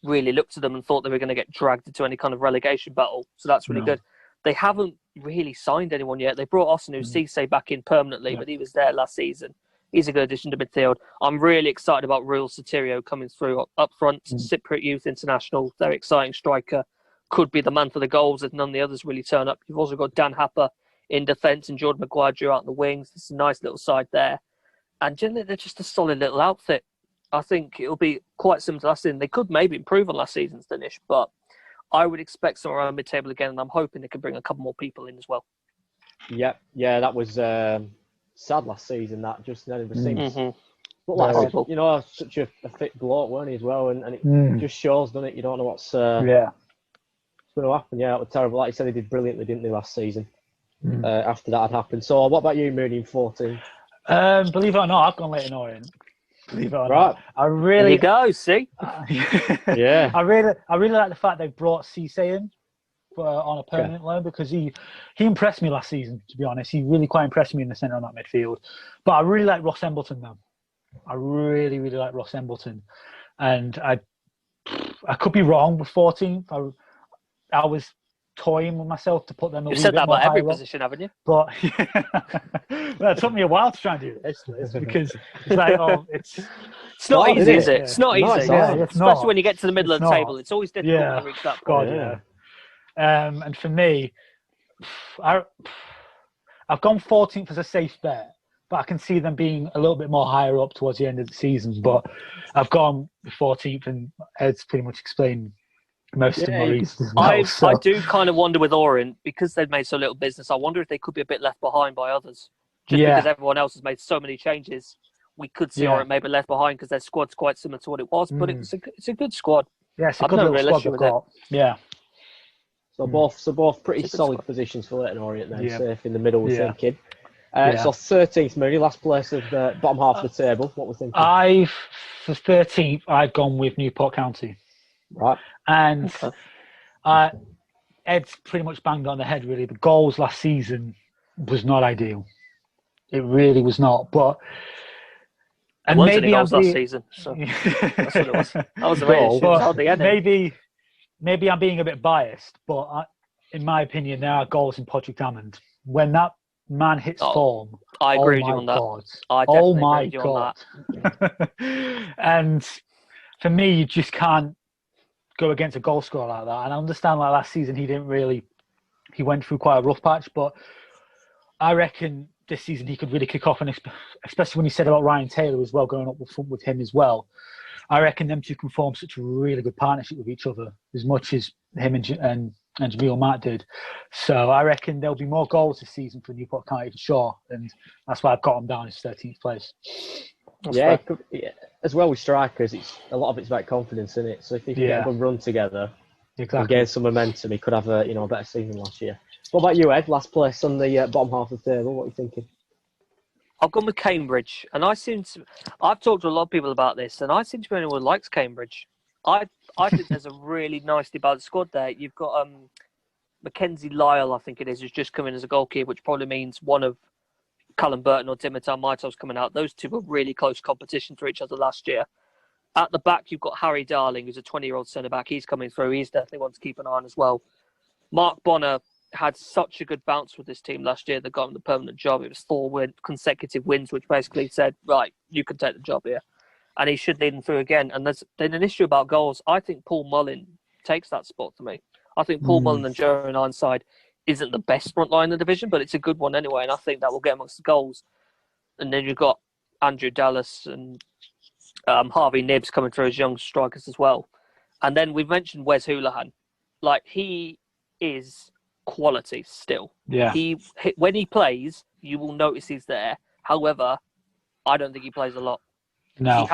really looked at them and thought they were going to get dragged into any kind of relegation battle, so that's really good. They haven't really signed anyone yet. They brought Osanu Cisse back in permanently, but he was there last season. He's a good addition to midfield. I'm really excited about Real Sotirio coming through up front. Cypriot Youth International, their exciting striker, could be the man for the goals if none of the others really turn up. You've also got Dan Happer in defence and Jordan Maguire drew out on the wings. It's a nice little side there. And generally, they're just a solid little outfit. I think it'll be quite similar to last season. They could maybe improve on last season's finish, but I would expect somewhere around mid-table again, and I'm hoping they can bring a couple more people in as well. Yeah, that was sad last season. That just never seems like such a fit bloke, weren't he as well? And it just shows, doesn't it? You don't know what's going to happen. Yeah, it was terrible. Like you said, he did brilliantly, didn't he, last season? After that had happened. So, what about you, Mooney, in 14? Believe it or not, I've gone Leyton Orient. Believe it or not, I really. There you go. See, yeah. I really like the fact they brought Cisse in on a permanent loan because he impressed me last season. To be honest, he really quite impressed me in the centre on that midfield. But I really like Ross Embleton now. I really like Ross Embleton, and I could be wrong with 14th. I was toying with myself to put them a You've wee said bit that more about every higher up. position, haven't you? But well, it took me a while to try and do this Liz, because it's like, it's not hard, easy, isn't is it? it? It's not No, easy. it's hard. Yeah, it's Especially not. when you get to the middle It's of the not. table. It's always difficult when you reach that point. God, yeah. And for me, I've gone 14th as a safe bet, but I can see them being a little bit more higher up towards the end of the season. But I've gone 14th, and Ed's pretty much explained most of my reasons as well. I do kind of wonder with Orient, because they've made so little business, I wonder if they could be a bit left behind by others. Just because everyone else has made so many changes, we could see Orient maybe left behind because their squad's quite similar to what it was, but it's a good squad. Yeah, it's a good little squad they've got. Yeah. So both pretty solid positions for Leyton Orient then, safe in the middle, we're thinking. So 13th, Mooney, last place of the bottom half of the table. What we're thinking? For 13th, I've gone with Newport County. Right. And Ed's pretty much banged on the head, really. The goals last season was not ideal. It really was not. But maybe goals last season. So that's what it was. That was the main issue. Maybe I'm being a bit biased, but in my opinion, there are goals in Podrick Hammond. When that man hits form, I agree with you on that. I definitely agree with you on that. And for me, you just can't go against a goal scorer like that. And I understand like last season he went through quite a rough patch, but I reckon this season he could really kick off, and especially when you said about Ryan Taylor as well, going up with him as well. I reckon them two can form such a really good partnership with each other, as much as him and Jamil Matt did. So I reckon there'll be more goals this season for Newport County for sure, and that's why I've got them down as 13th place. Yeah, as well with strikers, a lot of it's about confidence, isn't it? So if he can get a good run together and gain some momentum, he could have a better season last year. What about you, Ed? Last place on the bottom half of the table. What are you thinking? I've gone with Cambridge, and I've talked to a lot of people about this, and I seem to be anyone who likes Cambridge. I think there's a really nicely balanced squad there. You've got Mackenzie Lyle, I think it is, who's just come in as a goalkeeper, which probably means one of Callum Burton or Dimitar Maitov's coming out. Those two were really close competition for each other last year. At the back, you've got Harry Darling, who's a 20-year-old centre-back. He's coming through. He's definitely one to keep an eye on as well. Mark Bonner had such a good bounce with this team last year. They got him the permanent job. It was 4 consecutive wins, which basically said, right, you can take the job here. And he should lead them through again. And there's been an issue about goals. I think Paul Mullin takes that spot for me. I think Paul Mullin and Jeremy Ironside isn't the best front line in the division, but it's a good one anyway. And I think that will get amongst the goals. And then you've got Andrew Dallas and Harvey Nibbs coming through as young strikers as well. And then we've mentioned Wes Houlihan. Like, he is quality still. Yeah. When he plays, you will notice he's there. However, I don't think he plays a lot. No,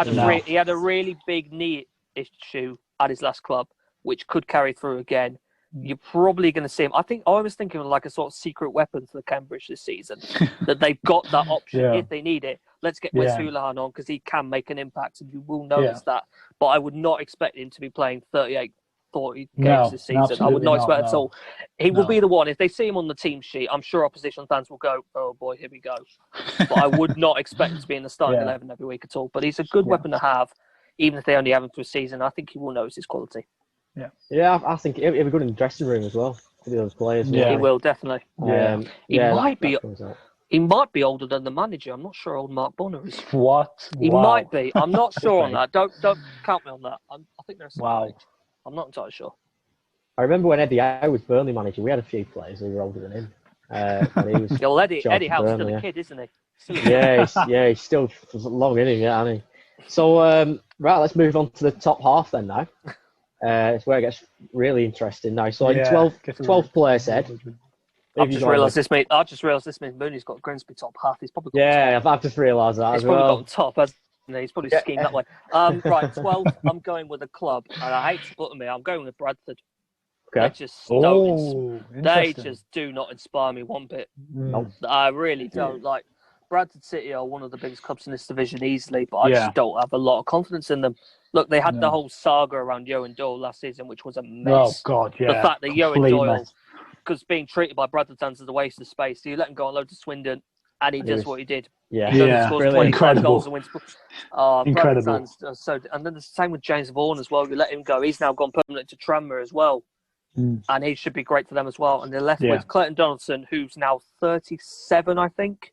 he had a really big knee issue at his last club, which could carry through again. You're probably going to see him. I was thinking of like a sort of secret weapon for the Cambridge this season, that they've got that option if they need it. Let's get Wes Houlihan on because he can make an impact, and you will notice that. But I would not expect him to be playing 38, 40 games this season. I would not expect it at all. He will be the one. If they see him on the team sheet, I'm sure opposition fans will go, oh boy, here we go. But I would not expect him to be in the starting 11 every week at all. But he's a good weapon to have, even if they only have him for a season. I think he will notice his quality. Yeah, I think he'll be good in the dressing room as well for the other players. Yeah, he will definitely. He might be older than the manager. I'm not sure old Mark Bonner is. What? He might be. I'm not sure on that. Don't count me on that. I think there's some age. I'm not entirely sure. I remember when Eddie Howe was Burnley manager, we had a few players who were older than him. Eddie Howe's still a kid, isn't he? He's still long in him, hasn't he? So, right, let's move on to the top half then now. It's where it gets really interesting now. So, in 12th place, Ed. I've just realised this means Mooney's got Grimsby top half. He's probably got I've just realised that as well. He's probably got top, hasn't he? He's probably schemed that way. Right, 12th, I'm going with a club, and I hate to put them in. I'm going with Bradford. Okay. They just do not inspire me one bit. No. I really don't. Like, Bradford City are one of the biggest clubs in this division easily, but I just don't have a lot of confidence in them. Look, they had the whole saga around Johan Doyle last season, which was a mess. Oh, God, yeah. The fact that Johan Doyle, because being treated by Bradford fans as a waste of space, so you let him go on loads to Swindon, and he does what he did. Yeah, He scores 25 incredible goals and wins. Incredible. So, and then the same with James Vaughan as well. You let him go. He's now gone permanent to Tranmere as well. And he should be great for them as well. And they're left with Clayton Donaldson, who's now 37, I think.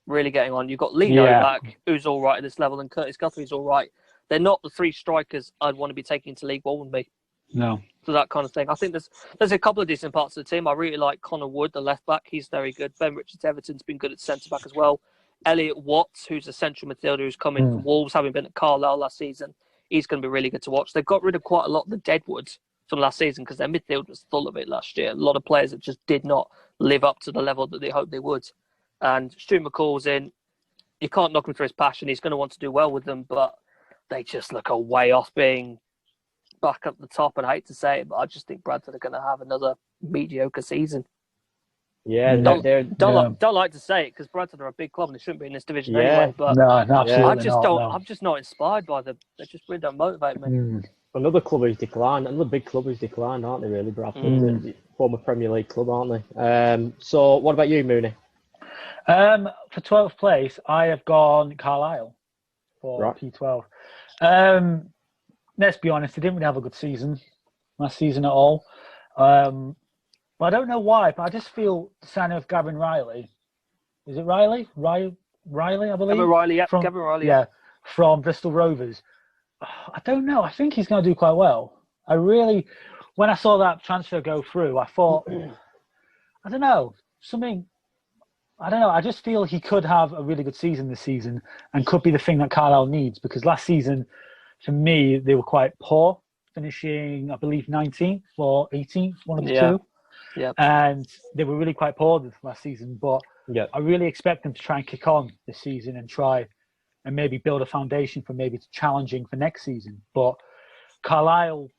Really getting on. You've got Lee Novak, who's all right at this level, and Curtis Guthrie's all right. They're not the three strikers I'd want to be taking to League One with me. No. So that kind of thing. I think there's a couple of decent parts of the team. I really like Connor Wood, the left back. He's very good. Ben Richards-Everton's been good at centre back as well. Elliot Watts, who's a central midfielder who's come in from Wolves, having been at Carlisle last season. He's going to be really good to watch. They've got rid of quite a lot of the deadwood from last season because their midfield was full of it last year. A lot of players that just did not live up to the level that they hoped they would. And Stu McCall's in. You can't knock him for his passion. He's going to want to do well with them, but they just look a way off being back up the top. And I hate to say it, but I just think Bradford are going to have another mediocre season. Yeah, don't like to say it because Bradford are a big club and they shouldn't be in this division anyway. But no, absolutely I'm just not inspired by them. They just really don't motivate me. Another club who's declined. Another big club who's declined, aren't they? Really, Bradford, former Premier League club, aren't they? So, what about you, Mooney? For 12th place, I have gone Carlisle for P12. Let's be honest, they didn't really have a good season last season at all. But I don't know why, but I just feel the signing of Gavin Riley. Is it Riley? Riley, I believe. Gavin Riley, yeah. Gavin Riley, yeah, from Bristol Rovers. I don't know. I think he's going to do quite well. When I saw that transfer go through, I thought, I don't know. I just feel he could have a really good season this season and could be the thing that Carlisle needs because last season, for me, they were quite poor, finishing, I believe, 19th or 18th, one of the two. Yeah. And they were really quite poor this last season, but I really expect them to try and kick on this season and try and maybe build a foundation for maybe challenging for next season. But Carlisle,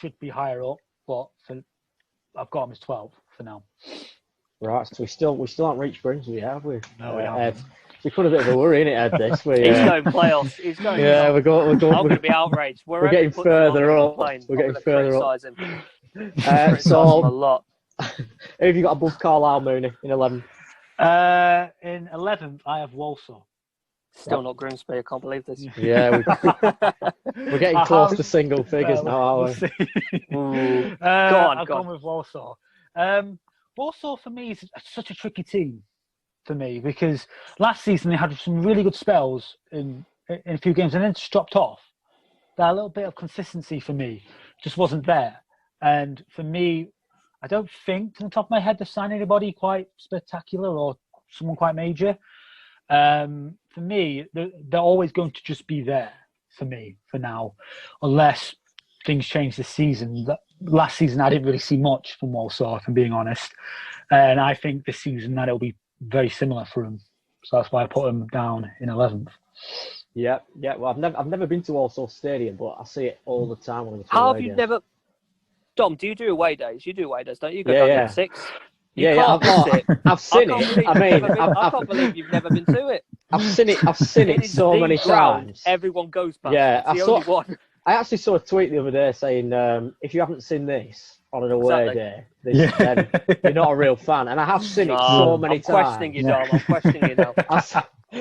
should be higher up, but I've got them as 12 for now. Right, so we still haven't reached Grimsby, have we? No, we haven't. We put a bit of a worry in it, Ed. This he's going playoffs. He's going. Yeah, we're going. I'm going to be outraged. We're getting further up. We're getting further up. So, a lot. Who have you got above Carlisle, Mooney, in 11th? In 11th, I have Walsall. Still not Grimsby. I can't believe this. Yeah, we're getting close to single figures now, aren't we? I've gone with Walsall. Walsall, for me, is such a tricky team for me because last season they had some really good spells in a few games and then just dropped off. That little bit of consistency for me just wasn't there. And for me, I don't think, to the top of my head, they've signed anybody quite spectacular or someone quite major. For me, they're always going to just be there for me for now, unless things change this season. Last season, I didn't really see much from Walsall, if I'm being honest. And I think this season that it'll be very similar for them. So that's why I put them down in 11th. Yeah. Well, I've never been to Walsall Stadium, but I see it all the time. How have you never... Dom, do you do away days? You do away days, don't you? Go down to 6. I've seen it. I can't believe you've never been to it. I've seen it so many times. Everyone goes past. Yeah, it's the only one. I actually saw a tweet the other day saying, if you haven't seen this on an away day, then you're not a real fan. And I have seen it so many times. I'm questioning you, Dom. I'm questioning you now.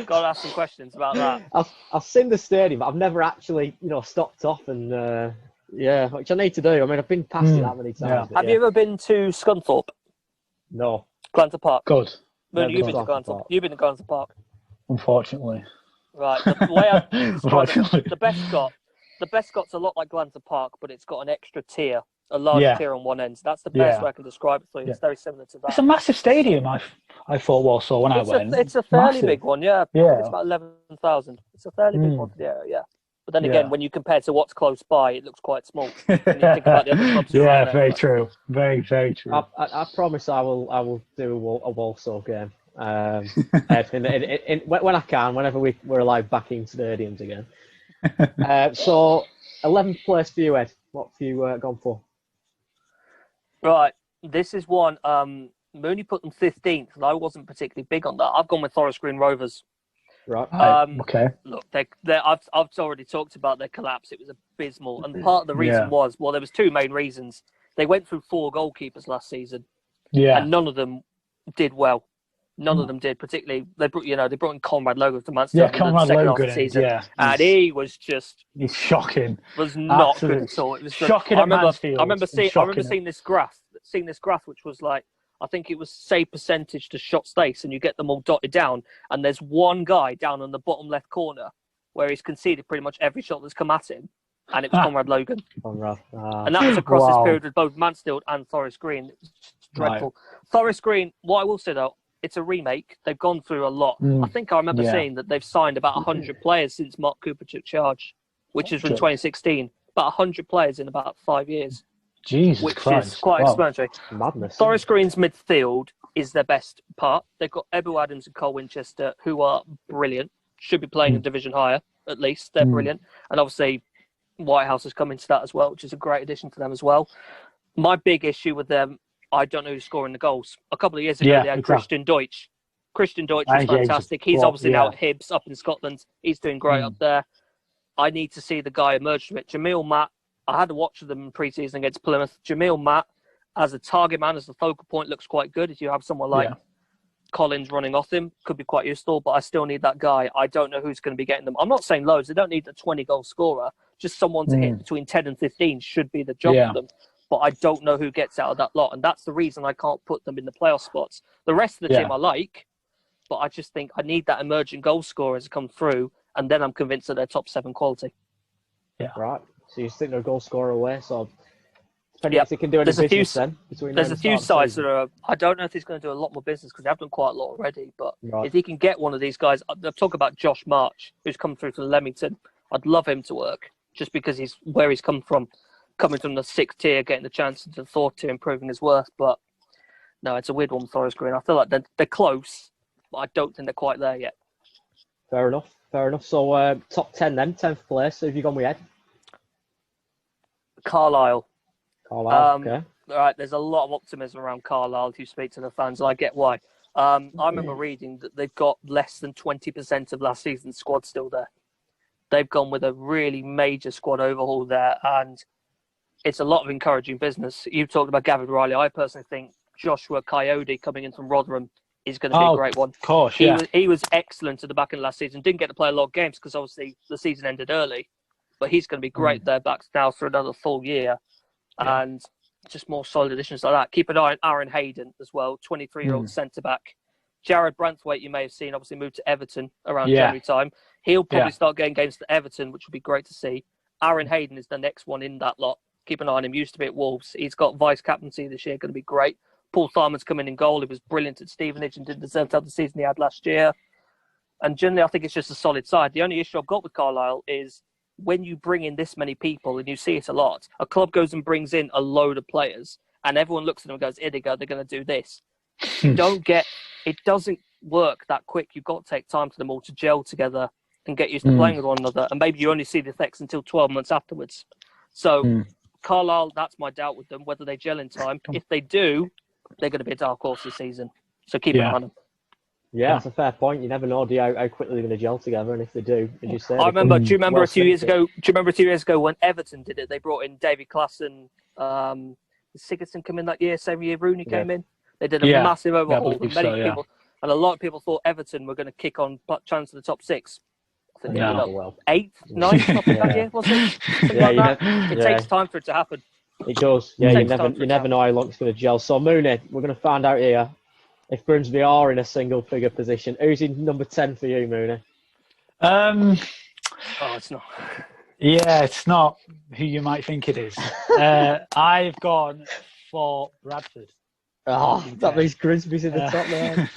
Got to ask some questions about that. I've seen the stadium, but I've never actually, stopped off and, which I need to do. I mean, I've been past it that many times. Have you ever been to Scunthorpe? No. Glanter Park? Good. Mooney, you've been to Glanter. You've been to Glanter Park. Unfortunately. Right. The way I describe it, the Bescott's a lot like Glanter Park, but it's got an extra tier, a larger tier on one end. That's the best way I can describe it for you. It's very similar to that. It's a massive stadium, I thought, Walsall, when I went. It's a fairly big one, yeah. It's about 11,000. It's a fairly big one for the area, yeah. But then again, when you compare to what's close by, it looks quite small. When you think about the other clubs around very true. Very, very true. I promise I will do a Walsall game. When I can, whenever we're allowed back in stadiums again. So, 11th place for you, Ed. What have you gone for? Right. This is one. Mooney put them 15th, and I wasn't particularly big on that. I've gone with Forest Green Rovers. Right. Okay. Look, I've already talked about their collapse. It was abysmal, and part of the reason was there was two main reasons. They went through 4 goalkeepers last season, and none of them did well. None of them did. Particularly, they brought in Conrad Logan to Mansfield. Yeah, Conrad Logan. Season, yeah, and he was just. He's shocking. Was not Absolutely. good at all. It was shocking at Mansfield. I remember seeing this graph, which was like, I think it was save percentage to shot space, and you get them all dotted down, and there's one guy down on the bottom left corner where he's conceded pretty much every shot that's come at him, and it was Conrad Logan. And that was across this period with both Mansfield and Forest Green. It was just dreadful. Right. Forest Green, what I will say though, it's a remake. They've gone through a lot. I think I remember seeing that they've signed about 100 players since Mark Cooper took charge, which is from 2016. About 100 players in about 5 years. Jesus which Christ. is quite explanatory. Madness. Forest Green's midfield is their best part. They've got Ebu Adams and Cole Winchester, who are brilliant. Should be playing a division higher, at least. They're brilliant. And obviously, Whitehouse has come into that as well, which is a great addition to them as well. My big issue with them, I don't know who's scoring the goals. A couple of years ago, they had Christian Deutsch. Christian Deutsch is fantastic. He's obviously now at Hibs up in Scotland. He's doing great up there. I need to see the guy emerge from it. Jamil Matt, I had to watch them in pre-season against Plymouth. Jamil Matt, as a target man, as the focal point, looks quite good. If you have someone like Collins running off him, could be quite useful, but I still need that guy. I don't know who's going to be getting them. I'm not saying loads. They don't need a 20-goal scorer. Just someone to hit between 10 and 15 should be the job for them. But I don't know who gets out of that lot, and that's the reason I can't put them in the playoff spots. The rest of the team I like, but I just think I need that emerging goal scorer to come through, and then I'm convinced that they're top 7 quality. Yeah. Right. So you think they're a goal scorer away, so depending if they can do any business then. There's a few sides that are, I don't know if he's going to do a lot more business because they've done quite a lot already, but if he can get one of these guys, I'll talk about Josh March, who's come through from Leamington. I'd love him to work just because he's where he's come from. Coming from the 6th tier, getting the chance to the 4th tier, improving his worth. But no, it's a weird one with Forest Green. I feel like they're close, but I don't think they're quite there yet. Fair enough. So top 10 then, 10th place. So have you gone with Ed? Carlisle. Okay. All right, there's a lot of optimism around Carlisle if you speak to the fans, and I get why. I remember reading that they've got less than 20% of last season's squad still there. They've gone with a really major squad overhaul there, and it's a lot of encouraging business. You've talked about Gavin Riley. I personally think Joshua Coyote coming in from Rotherham is going to be a great one. Of course, he was excellent at the back end of last season. Didn't get to play a lot of games because obviously the season ended early. But he's going to be great there back now for another full year. And just more solid additions like that. Keep an eye on Aaron Hayden as well, 23-year-old centre-back. Jared Branthwaite, you may have seen, obviously moved to Everton around January time. He'll probably start getting games to Everton, which would be great to see. Aaron Hayden is the next one in that lot. Keep an eye on him. Used to be at Wolves. He's got vice-captaincy this year, going to be great. Paul Tharman's coming in goal. He was brilliant at Stevenage and didn't deserve to have the season he had last year. And generally, I think it's just a solid side. The only issue I've got with Carlisle is when you bring in this many people, and you see it a lot, a club goes and brings in a load of players, and everyone looks at them and goes, here they go, they're going to do this. It doesn't work that quick. You've got to take time for them all to gel together and get used to playing with one another. And maybe you only see the effects until 12 months afterwards. So Carlisle, that's my doubt with them, whether they gel in time. If they do, they're going to be a dark horse this season. So keep an eye on them. Yeah, that's a fair point. You never know how quickly they're going to gel together, and if they do, as you say, I remember. Do you remember a few years ago? Do you remember a few years ago when Everton did it? They brought in Davy Klassen. Did Sigurdsson come in that year? Same year Rooney came in. They did a massive overhaul. People, and a lot of people thought Everton were going to kick on chance to the top 6. I think they ended up 8th, 9th that year, was it? It takes time for it to happen. It does. Yeah, you never know how long it's going to gel. So Mooney, we're going to find out here if Grimsby are in a single figure position. Who's in number 10 for you, Mooney? It's not. Yeah, it's not who you might think it is. I've gone for Bradford. That means Grimsby's in the top now.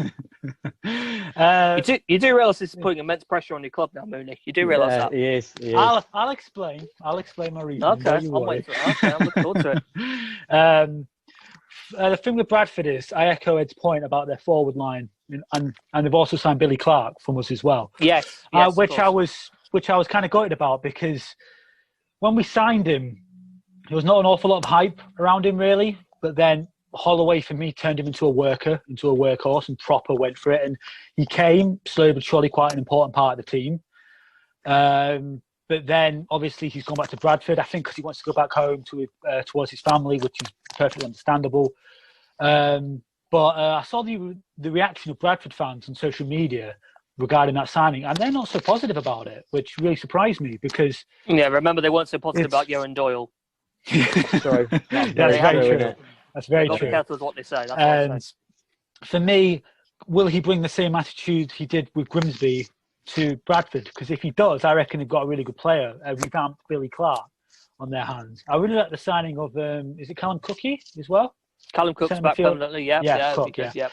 You do realise this is putting immense pressure on your club now, Mooney. You do realise that? He is. I'll explain. I'll explain my reason. Okay, I'm waiting for it. Okay, I'm looking forward to it. The thing with Bradford is, I echo Ed's point about their forward line, and they've also signed Billy Clark from us as well. Yes, which I was kind of gutted about, because when we signed him, there was not an awful lot of hype around him really. But then Holloway, for me, turned him into a workhorse, and proper went for it. And he came slowly but surely quite an important part of the team. But then, obviously, he's gone back to Bradford, I think, because he wants to go back home towards his family, which is perfectly understandable. But But I saw the reaction of Bradford fans on social media regarding that signing, and they're not so positive about it, which really surprised me because... Yeah, remember they weren't so positive about Johan Doyle. Sorry. That's very true. That's very true. Be careful with what they say. That's what and I say. For me, will he bring the same attitude he did with Grimsby to Bradford? Because if he does, I reckon they've got a really good player, a revamped Billy Clark, on their hands. I really like the signing of, is it Callum Cookie as well? Callum Cook's back permanently, yeah. Cook, yeah.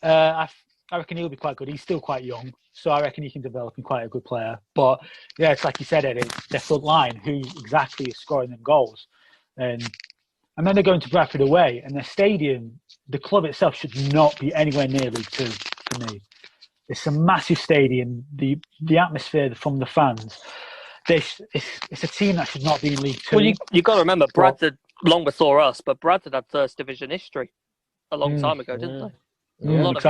I reckon he'll be quite good. He's still quite young, so I reckon he can develop into quite a good player. But yeah, it's like you said, Eddie, it's their front line who exactly is scoring them goals. And then they're going to Bradford away, and their stadium, the club itself should not be anywhere near League Two for me. It's a massive stadium. The atmosphere from the fans. It's a team that should not be in League Two. Well, you got to remember, Bradford, long before us, but Bradford had first division history a long time ago, didn't they? A lot of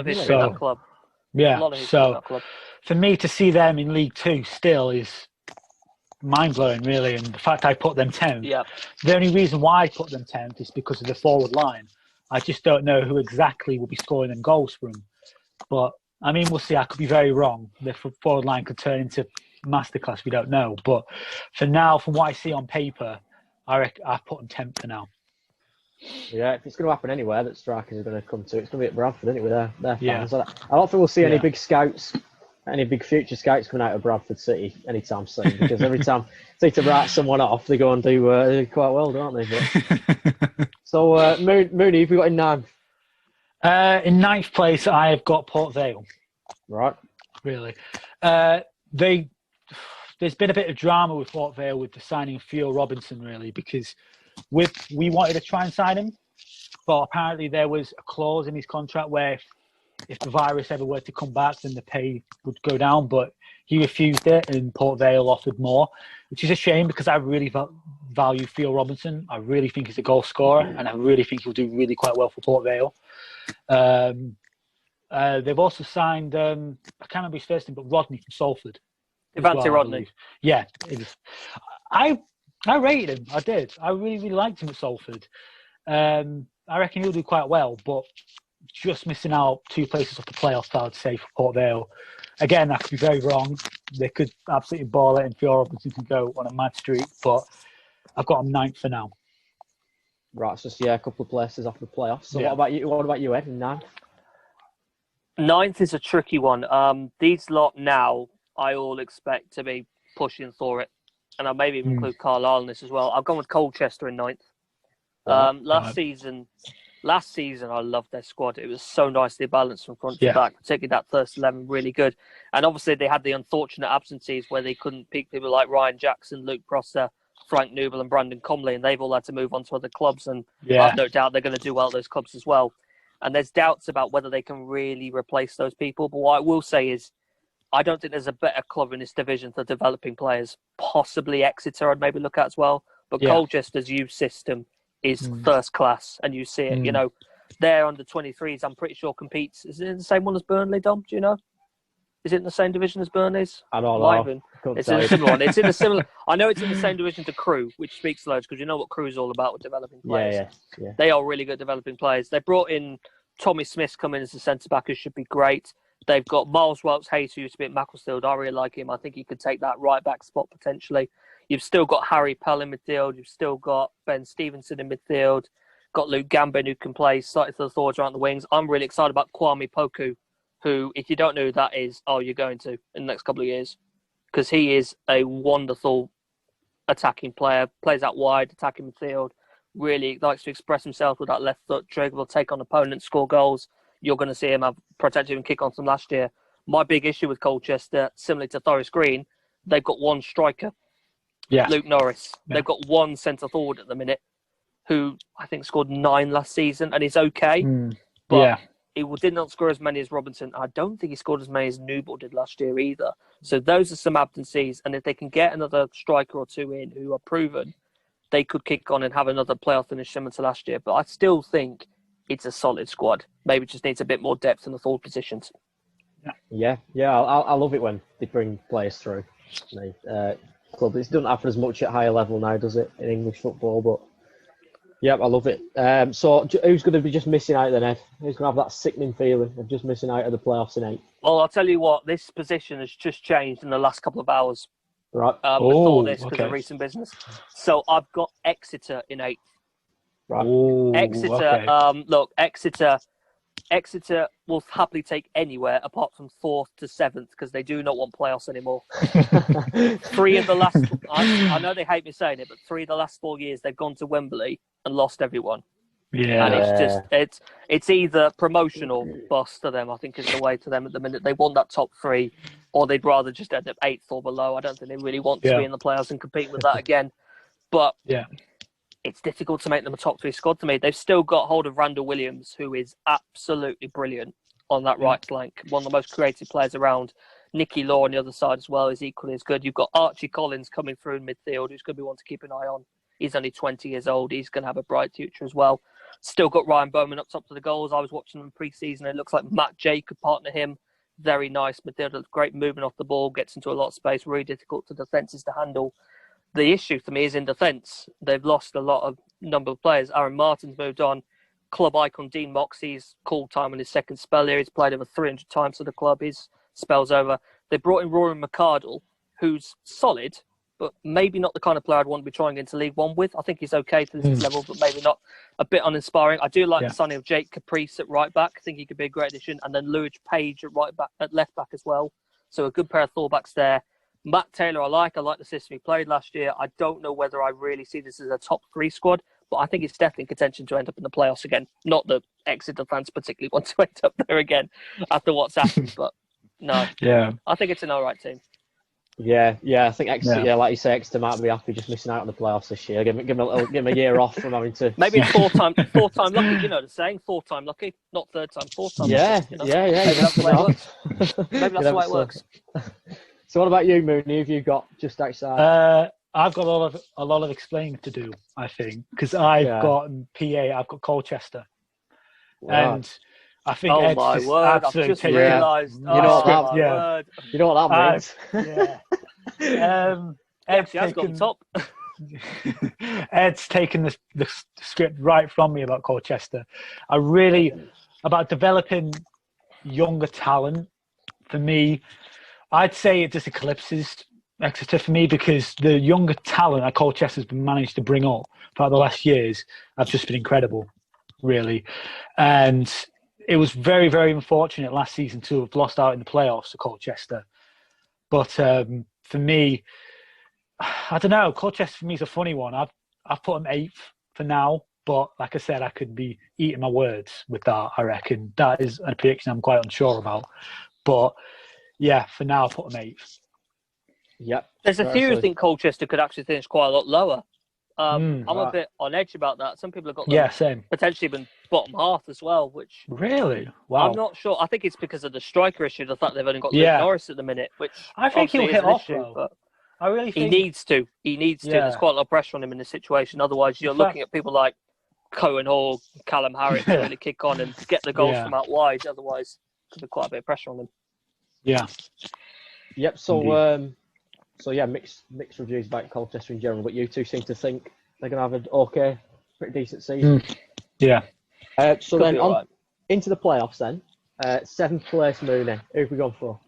history in that club. Yeah, so for me to see them in League Two still is mind-blowing, really. And the fact I put them 10th, the only reason why I put them 10th is because of the forward line. I just don't know who exactly will be scoring them goals for them. But, I mean, we'll see. I could be very wrong. The forward line could turn into masterclass. We don't know. But for now, from what I see on paper, I put them 10th for now. Yeah, if it's going to happen anywhere that strikers are going to come to, it's going to be at Bradford, isn't it, with their fans. I don't think we'll see any big scouts, any big future scouts coming out of Bradford City anytime soon, because every time they need to write someone off, they go and do quite well, don't they? But... So, Mooney, have we got in ninth? In ninth place, I have got Port Vale. Right. Really. There's been a bit of drama with Port Vale with the signing of Theo Robinson, really, because we wanted to try and sign him, but apparently there was a clause in his contract where if the virus ever were to come back, then the pay would go down, but he refused it and Port Vale offered more, which is a shame because I really value Theo Robinson. I really think he's a goal scorer and I really think he'll do really quite well for Port Vale. They've also signed, I can't remember his first name, but Rodney from Salford. Devante Rodney. Yeah. I rated him. I did. I really, really liked him at Salford. I reckon he'll do quite well, but just missing out 2 places off the playoffs, I would say, for Port Vale. Again, that could be very wrong. They could absolutely ball it and Theo Robinson can go on a mad streak, but I've got him 9th for now. Right, it's just, a couple of places off the playoffs. So what about you, Ed, in 9th? 9th is a tricky one. These lot now, I all expect to be pushing for it. And I'll maybe even include Carlisle in this as well. I've gone with Colchester in 9th. Last season, I loved their squad. It was so nicely balanced from front to back, particularly that first 11, really good. And obviously, they had the unfortunate absences where they couldn't pick people like Ryan Jackson, Luke Prosser, Frank Newell and Brandon Comley, and they've all had to move on to other clubs. And I've no doubt they're going to do well at those clubs as well. And there's doubts about whether they can really replace those people. But what I will say is, I don't think there's a better club in this division for developing players. Possibly Exeter I'd maybe look at as well. But Colchester's youth system is first class, and you see it. You know, their under 23s, I'm pretty sure competes. Is it in the same one as Burnley, Dom? Do you know? Is it in the same division as Burnley's? I don't know. It's in a similar one. It's in a similar. I know it's in the same division to Crewe, which speaks loads because you know what Crewe's all about with developing players. Yeah. They are really good developing players. They brought in Tommy Smith coming as a centre back, who should be great. They've got Miles Welks-Hayes, who used to be at Macclesfield. I really like him. I think he could take that right back spot potentially. You've still got Harry Pell in midfield. You've still got Ben Stevenson in midfield. Got Luke Gambin, who can play slightly to the forwards around the wings. I'm really excited about Kwame Poku, who, if you don't know who that is, you're going to in the next couple of years. Because he is a wonderful attacking player. Plays out wide, attacking midfield. Really likes to express himself with that left foot. Will take on opponents, score goals. You're going to see him have protective and kick on from last year. My big issue with Colchester, similar to Forest Green, they've got one striker, Luke Norris. They've got one centre forward at the minute, who I think scored 9 last season, and he's okay. But he did not score as many as Robinson. I don't think he scored as many as Newell did last year either. So those are some absences, and if they can get another striker or two in who are proven, they could kick on and have another playoff finish similar to last year. But I still think it's a solid squad. Maybe it just needs a bit more depth in the forward positions. Yeah. I love it when they bring players through. Club. It doesn't happen as much at higher level now, does it, in English football? But Yep, I love it. So who's going to be just missing out then, Ed? Who's going to have that sickening feeling of just missing out of the playoffs in 8? Well, I'll tell you what, this position has just changed in the last couple of hours. Right. Before this, because of recent business. So I've got Exeter in 8th. Right. Exeter, look, Exeter will happily take anywhere apart from 4th to 7th because they do not want playoffs anymore. 3 of the last, I know they hate me saying it, but 3 of the last 4 years they've gone to Wembley and lost everyone. Yeah. And it's either promotion or bust to them, I think is the way to them at the minute. They want that top 3 or they'd rather just end up 8th or below. I don't think they really want to be in the playoffs and compete with that again. But it's difficult to make them a top 3 squad to me. They've still got hold of Randall Williams, who is absolutely brilliant on that right flank. One of the most creative players around. Nicky Law on the other side as well is equally as good. You've got Archie Collins coming through in midfield, who's going to be one to keep an eye on. He's only 20 years old. He's going to have a bright future as well. Still got Ryan Bowman up top to the goals. I was watching them pre-season. It looks like Matt J could partner him. Very nice midfielder. Great movement off the ball. Gets into a lot of space. Really difficult for defences to handle. The issue for me is in defence. They've lost a lot of number of players. Aaron Martin's moved on. Club icon Dean Moxey's called time on his second spell here. He's played over 300 times for the club. His spell's over. They brought in Rory McArdle, who's solid, but maybe not the kind of player I'd want to be trying into League One with. I think he's okay to this level, but maybe not. A bit uninspiring. I do like the signing of Jake Caprice at right back. I think he could be a great addition. And then Lewis Page at right back, at left back as well. So a good pair of fullbacks there. Matt Taylor, I like the system he played last year. I don't know whether I really see this as a top 3 squad, but I think it's definitely in contention to end up in the playoffs again. Not that Exeter fans particularly want to end up there again after what's happened, but no. Yeah. I think it's an all right team. Yeah. I think Exeter, like you say, Exeter might be happy just missing out on the playoffs this year. Give him a year off from having to. Maybe it's four time lucky. You know the saying, 4 time lucky, not 3rd time, 4th time. Yeah, lucky, you know? Maybe that's the way it works. Maybe that's the way it works. So what about you, Mooney? Have you got just outside? I've got a lot of explaining to do, I think, because I've got PA, I've got Colchester, and I think Ed's my word! I've just realised. You know what that means. Ed's taken top. Ed's taken the script right from me about Colchester. About developing younger talent. For me, I'd say it just eclipses Exeter for me because the younger talent that Colchester's been managed to bring up for the last years have just been incredible, really. And it was very, very unfortunate last season to have lost out in the playoffs to Colchester. But for me, I don't know. Colchester for me is a funny one. I've put them 8th for now, but like I said, I could be eating my words with that. I reckon that is a prediction I'm quite unsure about. But yeah, for now, I'll put them 8th. Yep. There's a few who think Colchester could actually finish quite a lot lower. I'm a bit on edge about that. Some people have got them potentially been bottom half as well, which really, wow. I'm not sure. I think it's because of the striker issue, the fact they've only got Luke Norris at the minute, which I think he'll hit off. But I really think he needs to. There's quite a lot of pressure on him in this situation. Otherwise, you're looking at people like Cohen Hall, Callum Harris to really kick on and get the goals from out wide. Otherwise, could be quite a bit of pressure on them. Yeah. Yep. So. So yeah, mixed reviews about Colchester in general, but you two seem to think they're going to have an pretty decent season. Yeah. So then into the playoffs then. 7th place Mooney. Who have we gone for?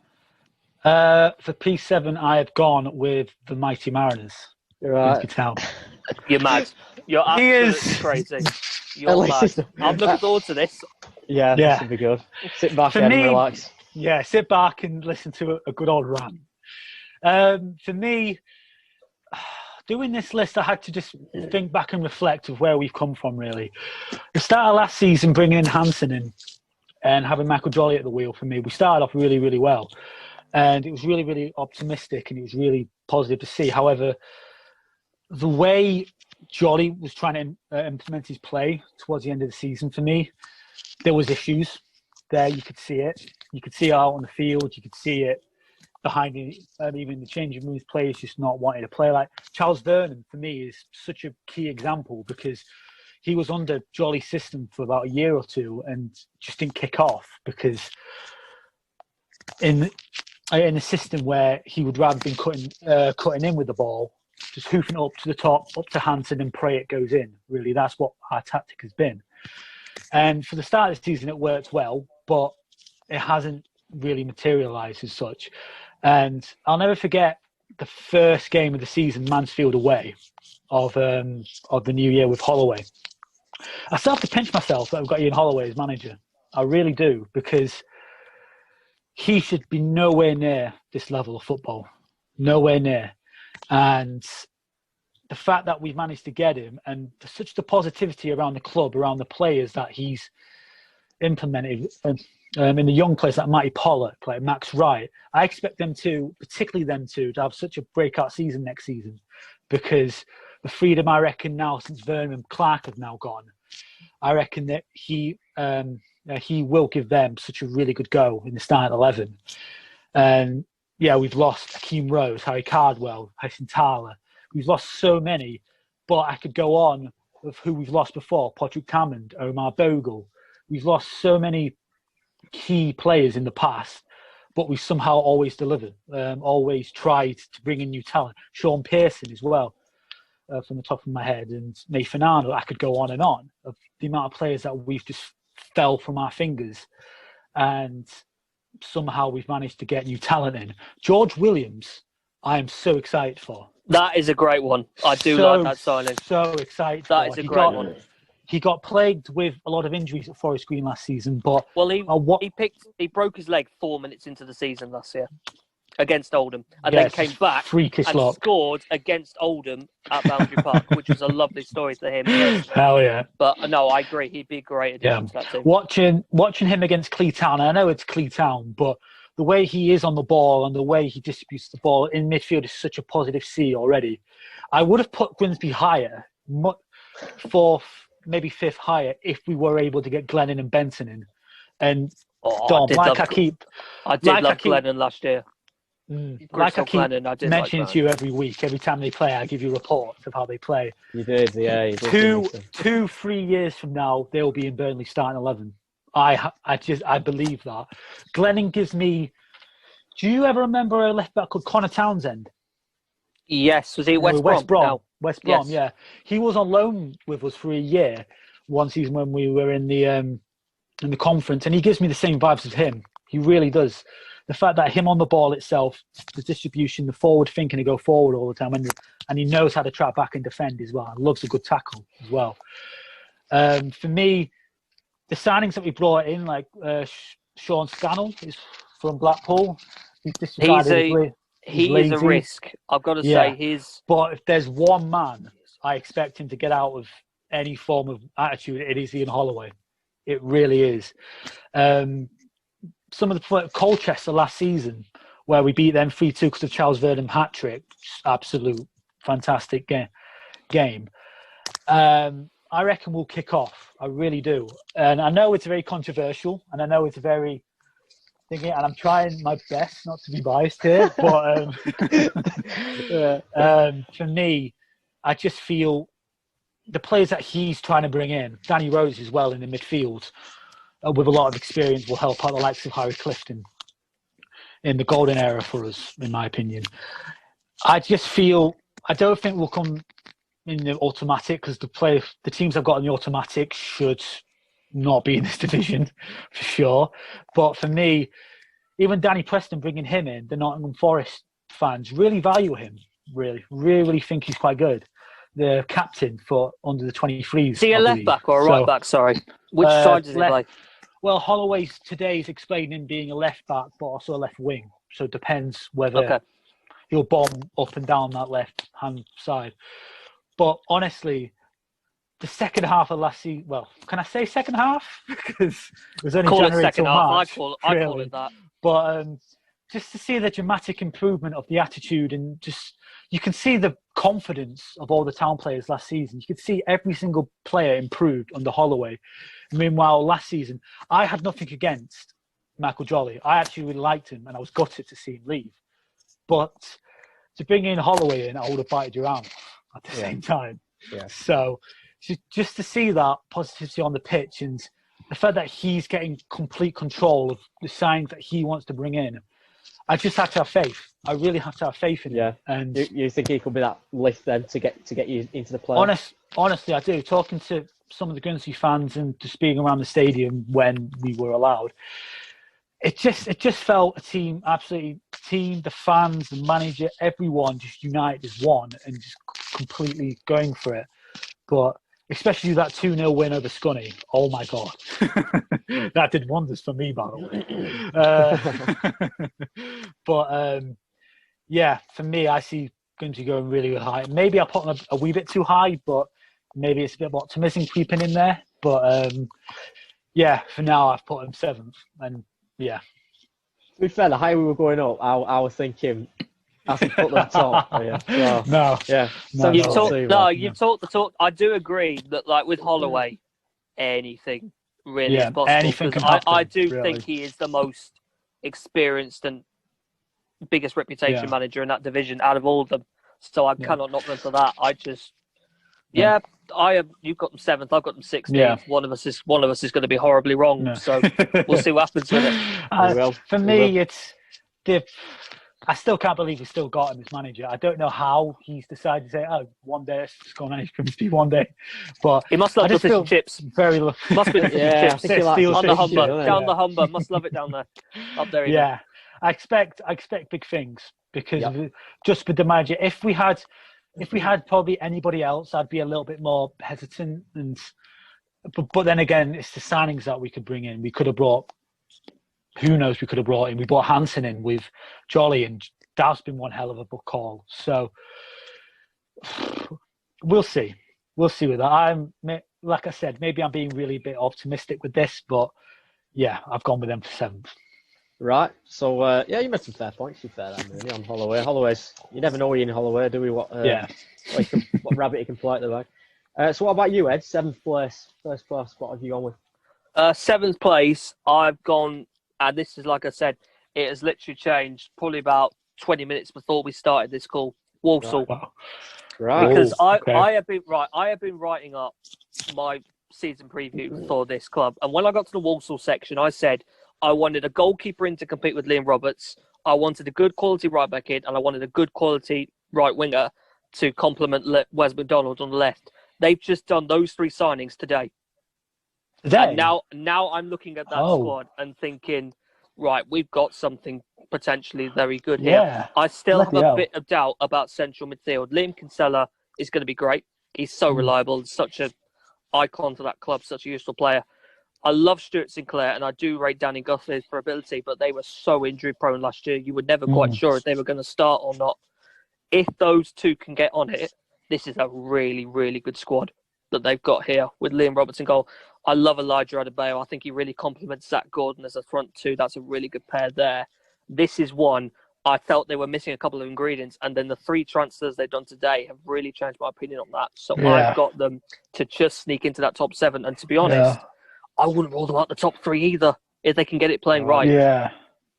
For P7, I have gone with the Mighty Mariners. You're right. You can tell. You're mad. You're absolutely crazy. You're mad. I'm looking forward to this. Yeah, this will be good. Sit back and relax. Yeah, sit back and listen to a good old rant. For me, doing this list, I had to just think back and reflect of where we've come from, really. The start of last season, bringing in Hansen in and having Michael Jolly at the wheel for me, we started off really, really well. And it was really, really optimistic and it was really positive to see. However, the way Jolly was trying to implement his play towards the end of the season, for me, there was issues there. You could see it. You could see it out on the field. You could see it behind even the changing rooms, players just not wanting to play. Like Charles Vernon, for me, is such a key example because he was under Jolly's system for about a year or two and just didn't kick off because in a system where he would rather been cutting in with the ball, just hoofing it up to the top, up to Hansen, and pray it goes in. Really, that's what our tactic has been. And for the start of the season, it worked well, but it hasn't really materialised as such. And I'll never forget the first game of the season, Mansfield away, of the new year with Holloway. I still have to pinch myself that I've got Ian Holloway as manager. I really do, because he should be nowhere near this level of football. Nowhere near. And the fact that we've managed to get him, and such the positivity around the club, around the players that he's implemented, in the young players like Matty Pollock, like Max Wright, I expect them to, particularly them two, to have such a breakout season next season, because the freedom, I reckon, now since Vernon and Clark have now gone, I reckon that he will give them such a really good go in the starting 11. And yeah, we've lost Akeem Rose, Harry Cardwell, Hyson Thaler. We've lost so many, but I could go on of who we've lost before: Patrick Hammond, Omar Bogle. We've lost so many key players in the past, but we somehow always delivered, always tried to bring in new talent. Sean Pearson as well, from the top of my head, and Nathan Arnold. I could go on and on of the amount of players that we've just fell from our fingers, and somehow we've managed to get new talent in. George Williams, I am so excited for. That is a great one. I do like that signing. So excited. That is a great one. He got plagued with a lot of injuries at Forest Green last season, but he broke his leg 4 minutes into the season last year against Oldham, and then came back and scored against Oldham at Boundary Park, which was a lovely story for him. Hell yeah! But no, I agree. He'd be a great addition to that team. Watching him against Cleetown, I know it's Cleetown, but the way he is on the ball and the way he distributes the ball in midfield is such a positive C already. I would have put Grimsby higher, fourth, maybe fifth higher, if we were able to get Glennon and Benson in. And Dom, I did love Glennon last year. Like I keep mentioning to you every week, every time they play, I give you reports of how they play. You did, yeah. You did 2-3 years from now, they'll be in Burnley starting 11. I believe that. Glennon gives me. Do you ever remember a left back called Connor Townsend? Yes, was he West Brom? No. West Brom, yes. Yeah. He was on loan with us for a year, one season when we were in the conference, and he gives me the same vibes as him. He really does. The fact that him on the ball itself, the distribution, the forward thinking to go forward all the time, and he knows how to track back and defend as well. And loves a good tackle as well. For me, the signings that we brought in, like Sean Scannell, is from Blackpool. He's a risk. I've got to say, But if there's one man I expect him to get out of any form of attitude, it is Ian Holloway. It really is. Some of the Colchester last season, where we beat them 3-2 because of Charles Verdon hat-trick, absolute fantastic game. I reckon we'll kick off. I really do. And I know it's very controversial, and I know it's very thinking, and I'm trying my best not to be biased here, but for me, I just feel the players that he's trying to bring in, Danny Rose as well in the midfield, with a lot of experience, will help out the likes of Harry Clifton in the golden era for us, in my opinion. I just feel, I don't think we'll come in the automatic, because the teams I've got in the automatic should not be in this division for sure. But for me, even Danny Preston, bringing him in, the Nottingham Forest fans really value him. Really think he's quite good. The captain for under the 23s. Is he a left back or a right back? Sorry, which side does he play? Well, Holloway today is explaining being a left back, but also a left wing. So it depends whether he'll bomb up and down that left hand side. But honestly, the second half of last season, well, can I say second half? Because it was only January till March. I call it that. But just to see the dramatic improvement of the attitude, and just you can see the confidence of all the town players last season. You could see every single player improved under Holloway. Meanwhile, last season, I had nothing against Michael Jolly. I actually really liked him, and I was gutted to see him leave. But to bring in Holloway in, I would have bited your arm at the same time. Yeah. So just to see that positivity on the pitch, and the fact that he's getting complete control of the signs that he wants to bring in, I just have to have faith. I really have to have faith in him. And you think he could be that lift then to get you into the playoffs? Honestly, I do. Talking to some of the Guernsey fans and just being around the stadium when we were allowed, it just felt the fans, the manager, everyone just united as one and just completely going for it. But especially that 2-0 win over Scunny, oh my God. That did wonders for me, by the way. But for me, I see Guernsey going really, really high. Maybe I put them a wee bit too high, but maybe it's a bit of optimism creeping in there. But for now, I've put them 7th. And yeah. To be fair, the higher we were going up, I was thinking I think put them top. You've talked the talk. I do agree that, like with Holloway, anything really is possible. Anything can happen, I do think he is the most experienced and biggest reputation manager in that division out of all of them. So I cannot knock them for that. I just you've got them 7th, I've got them 16th. Yeah. One of us is going to be horribly wrong. No. So we'll see what happens with it. For me, I still can't believe we still got him as manager. I don't know how he's decided to say, one day it's going to be one day. But he must love the fish and chips. Very must be the fish and chips. On the Humber. Down the Humber. Must love it down there. Up there. Yeah. I expect big things because just with the manager. If we had probably anybody else, I'd be a little bit more hesitant. But then again, it's the signings that we could bring in. We could have brought, who knows, we could have brought in. We brought Hansen in with Jolly, and that's been one hell of a book call. So we'll see. We'll see with that. Like I said, maybe I'm being really a bit optimistic with this, but yeah, I've gone with them for 7th. Right. So, you made some fair points, you fair then, really, on Holloway. Holloway's, you never know in Holloway, do we? What rabbit he can fly at the bag. So what about you, Ed? 7th place, first place, what have you gone with? 7th place, I've gone, and this is, like I said, it has literally changed probably about 20 minutes before we started this call. Walsall. Right. Because I have been writing up my season preview for this club. And when I got to the Walsall section, I said I wanted a goalkeeper in to compete with Liam Roberts. I wanted a good quality right back in, and I wanted a good quality right winger to complement Wes McDonald on the left. They've just done those 3 signings today. And now I'm looking at that squad and thinking, right, we've got something potentially very good here. Yeah. I still have a bit of doubt about central midfield. Liam Kinsella is going to be great. He's so reliable, such an icon to that club, such a useful player. I love Stuart Sinclair, and I do rate Danny Guthrie for ability, but they were so injury-prone last year, you were never quite sure if they were going to start or not. If those 2 can get on it, this is a really, really good squad that they've got here with Liam Roberts in goal. I love Elijah Adebayo. I think he really complements Zach Gordon as a front 2. That's a really good pair there. This is one I felt they were missing a couple of ingredients, and then the 3 transfers they've done today have really changed my opinion on that. So I've got them to just sneak into that top 7. And to be honest, I wouldn't rule them out the top 3 either if they can get it playing right. Yeah.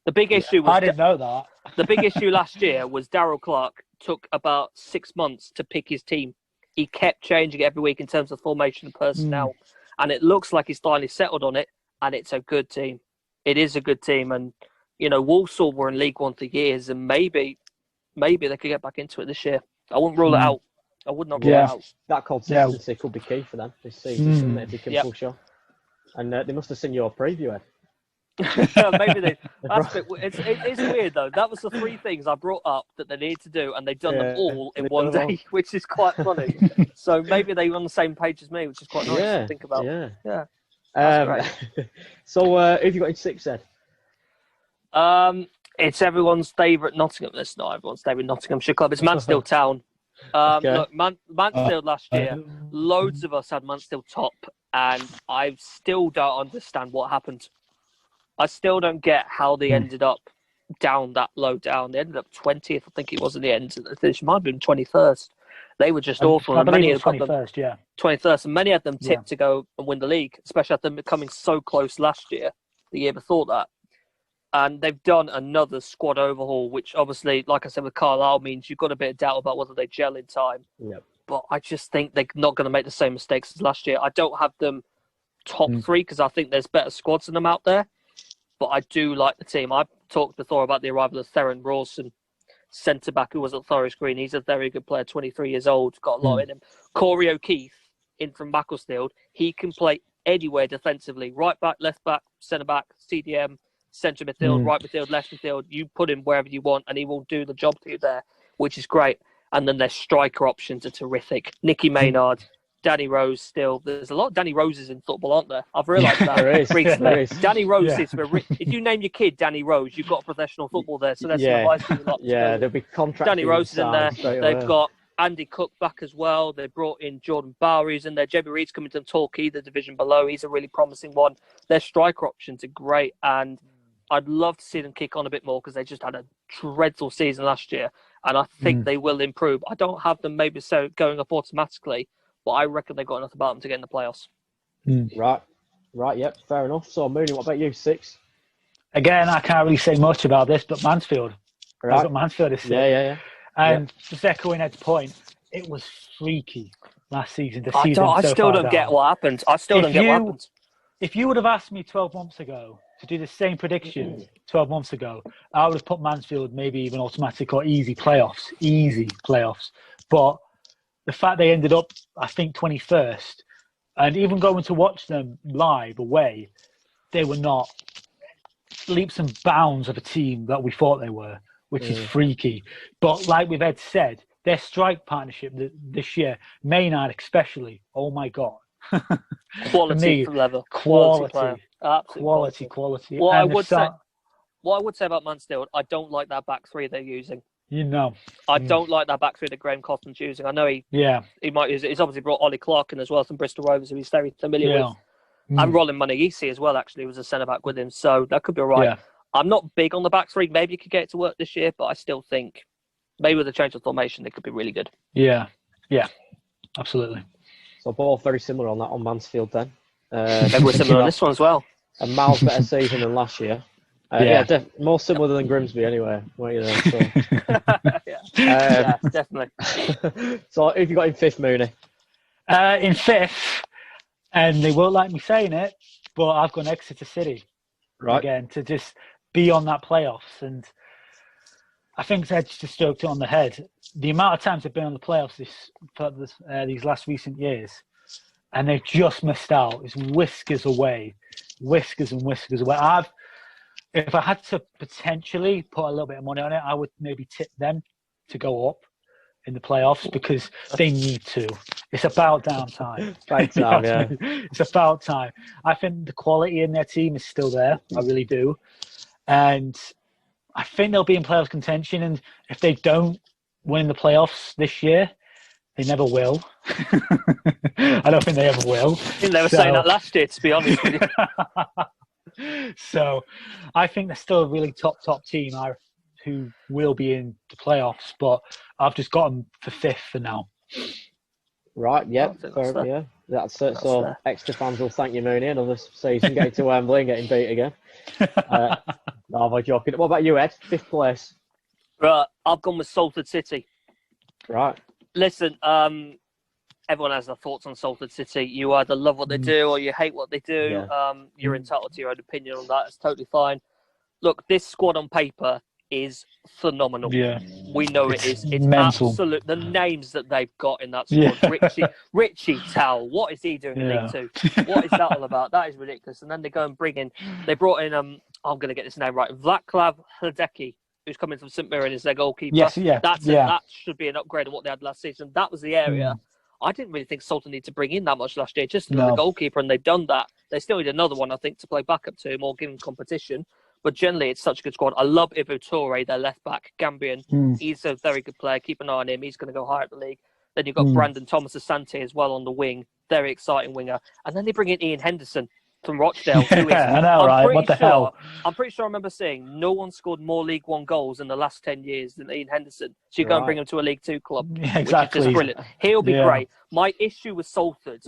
The big issue was I didn't know that. The big issue last year was Darryl Clark took about 6 months to pick his team. He kept changing it every week in terms of formation and personnel. And it looks like he's finally settled on it, and it's a good team. It is a good team. And, Walsall were in League One for years, and maybe they could get back into it this year. I wouldn't rule it out. I would not rule it out. That consistency could be key for them this season, if they can push on. And they must have seen your preview, Ed. Maybe they. It's weird though. That was the 3 things I brought up that they need to do, and they've done them all in one day, which is quite funny. So maybe they were on the same page as me, which is quite nice to think about. Yeah. That's great. So, who have you got in 6th, Ed? It's everyone's favourite Nottingham. It's not everyone's favourite Nottinghamshire club. It's Mansfield Town. Look, Mansfield last year, loads of us had Mansfield top, and I still don't understand what happened. I still don't get how they ended up down that low down. They ended up 20th, I think it was in the end. It might have been 21st. They were just awful. I believe it was 21st, 21st, and many of them tipped to go and win the league, especially after them coming so close last year, the year before that. And they've done another squad overhaul, which obviously, like I said, with Carlisle means you've got a bit of doubt about whether they gel in time. Yep. But I just think they're not going to make the same mistakes as last year. I don't have them top 3 because I think there's better squads than them out there. But I do like the team. I've talked before about the arrival of Theron Rawson, centre back who was at Forest Green. He's a very good player, 23 years old, got a lot in him. Corey O'Keefe in from Macclesfield. He can play anywhere defensively, right back, left back, centre back, CDM, centre midfield, right midfield, left midfield. You put him wherever you want and he will do the job for you there, which is great. And then their striker options are terrific. Nicky Maynard, Danny Rose still. There's a lot of Danny Roses in football, aren't there? I've realised that recently. There is. Danny Roses, if you name your kid Danny Rose, you've got professional football there. So that's some advice for you lot. There'll be contracts. Danny Rose is in there. They've got Andy Cook back as well. They brought in Jordan Bowery, who's in there. Jebby Reed's coming to Torquay, the division below. He's a really promising one. Their striker options are great, and I'd love to see them kick on a bit more because they just had a dreadful season last year, and I think they will improve. I don't have them maybe so going up automatically, but I reckon they've got enough about them to get in the playoffs. Right, yep, fair enough. So, Mooney, what about you, 6? Again, I can't really say much about this, but Mansfield. Right. That's what Mansfield is saying. Yeah. And just echoing Ed's point, it was freaky last season. I still don't get what happened. If you would have asked me 12 months ago to do the same prediction 12 months ago, I would have put Mansfield maybe even automatic or easy playoffs. But the fact they ended up, I think, 21st, and even going to watch them live away, they were not leaps and bounds of a team that we thought they were, which is freaky. But like we've Ed said, their strike partnership this year, Maynard especially, oh my God. Quality level. Quality. What I would say about Mansfield, I don't like that back three they're using. I don't like that back three that Graham Cotton's using. I know he might use it. He's obviously brought Ollie Clark in as well from Bristol Rovers, who he's very familiar with. And Roland Munagisi as well, actually, was a centre-back with him. So that could be all right. Yeah. I'm not big on the back three. Maybe you could get it to work this year, but I still think maybe with a change of formation, they could be really good. Yeah, absolutely. So both very similar on Mansfield then. Maybe we're similar on this one as well. A miles better season than last year. More similar than Grimsby anyway. Weren't you there? So. Definitely. So who have you got in 5th, Mooney? In 5th, and they won't like me saying it, but I've gone Exeter City again to just be on that playoffs. And I think Ed's just stroked it on the head. The amount of times they've been on the playoffs these last recent years, and they've just missed out. It's whiskers away. If I had to potentially put a little bit of money on it, I would maybe tip them to go up in the playoffs because they need to. It's about damn time. It's about time. I think the quality in their team is still there. I really do. And I think they'll be in playoffs contention. And if they don't win the playoffs this year, they never will. I don't think they ever will. I think they were saying that last year, to be honest with you. So I think they're still a really top team who will be in the playoffs, but I've just got them for 5th for now. Right, yeah. That's it. So Exeter fans will thank you, Mooney. Another season getting to Wembley and getting beat again. No, I'm joking. What about you, Ed? 5th place. Right, I've gone with Salford City. Right. Listen, everyone has their thoughts on Salford City. You either love what they do or you hate what they do. Yeah. You're entitled to your own opinion on that. It's totally fine. Look, this squad on paper is phenomenal. Yeah. We know it is. It's mental. Absolute. The names that they've got in that squad. Yeah. Richie Towell. What is he doing in League Two? What is that all about? That is ridiculous. And then they go and they brought in, I'm going to get this name right, Vaclav Hladecki, who's coming from St Mirren as their goalkeeper. Yes, that should be an upgrade on what they had last season. That was the area. I didn't really think Salford needed to bring in that much last year, just another goalkeeper, and they've done that. They still need another one, I think, to play backup to him or give him competition. But generally, it's such a good squad. I love Ivo Toure, their left back, Gambian. He's a very good player. Keep an eye on him. He's going to go higher at the league. Then you've got Brandon Thomas Asante as well on the wing. Very exciting winger. And then they bring in Ian Henderson from Rochdale. Who is, I know, right? What the hell? I'm pretty sure I remember saying no one scored more League One goals in the last 10 years than Ian Henderson. So you go and bring him to a League Two club. Yeah, exactly. Which is just brilliant. He'll be great. My issue with Salford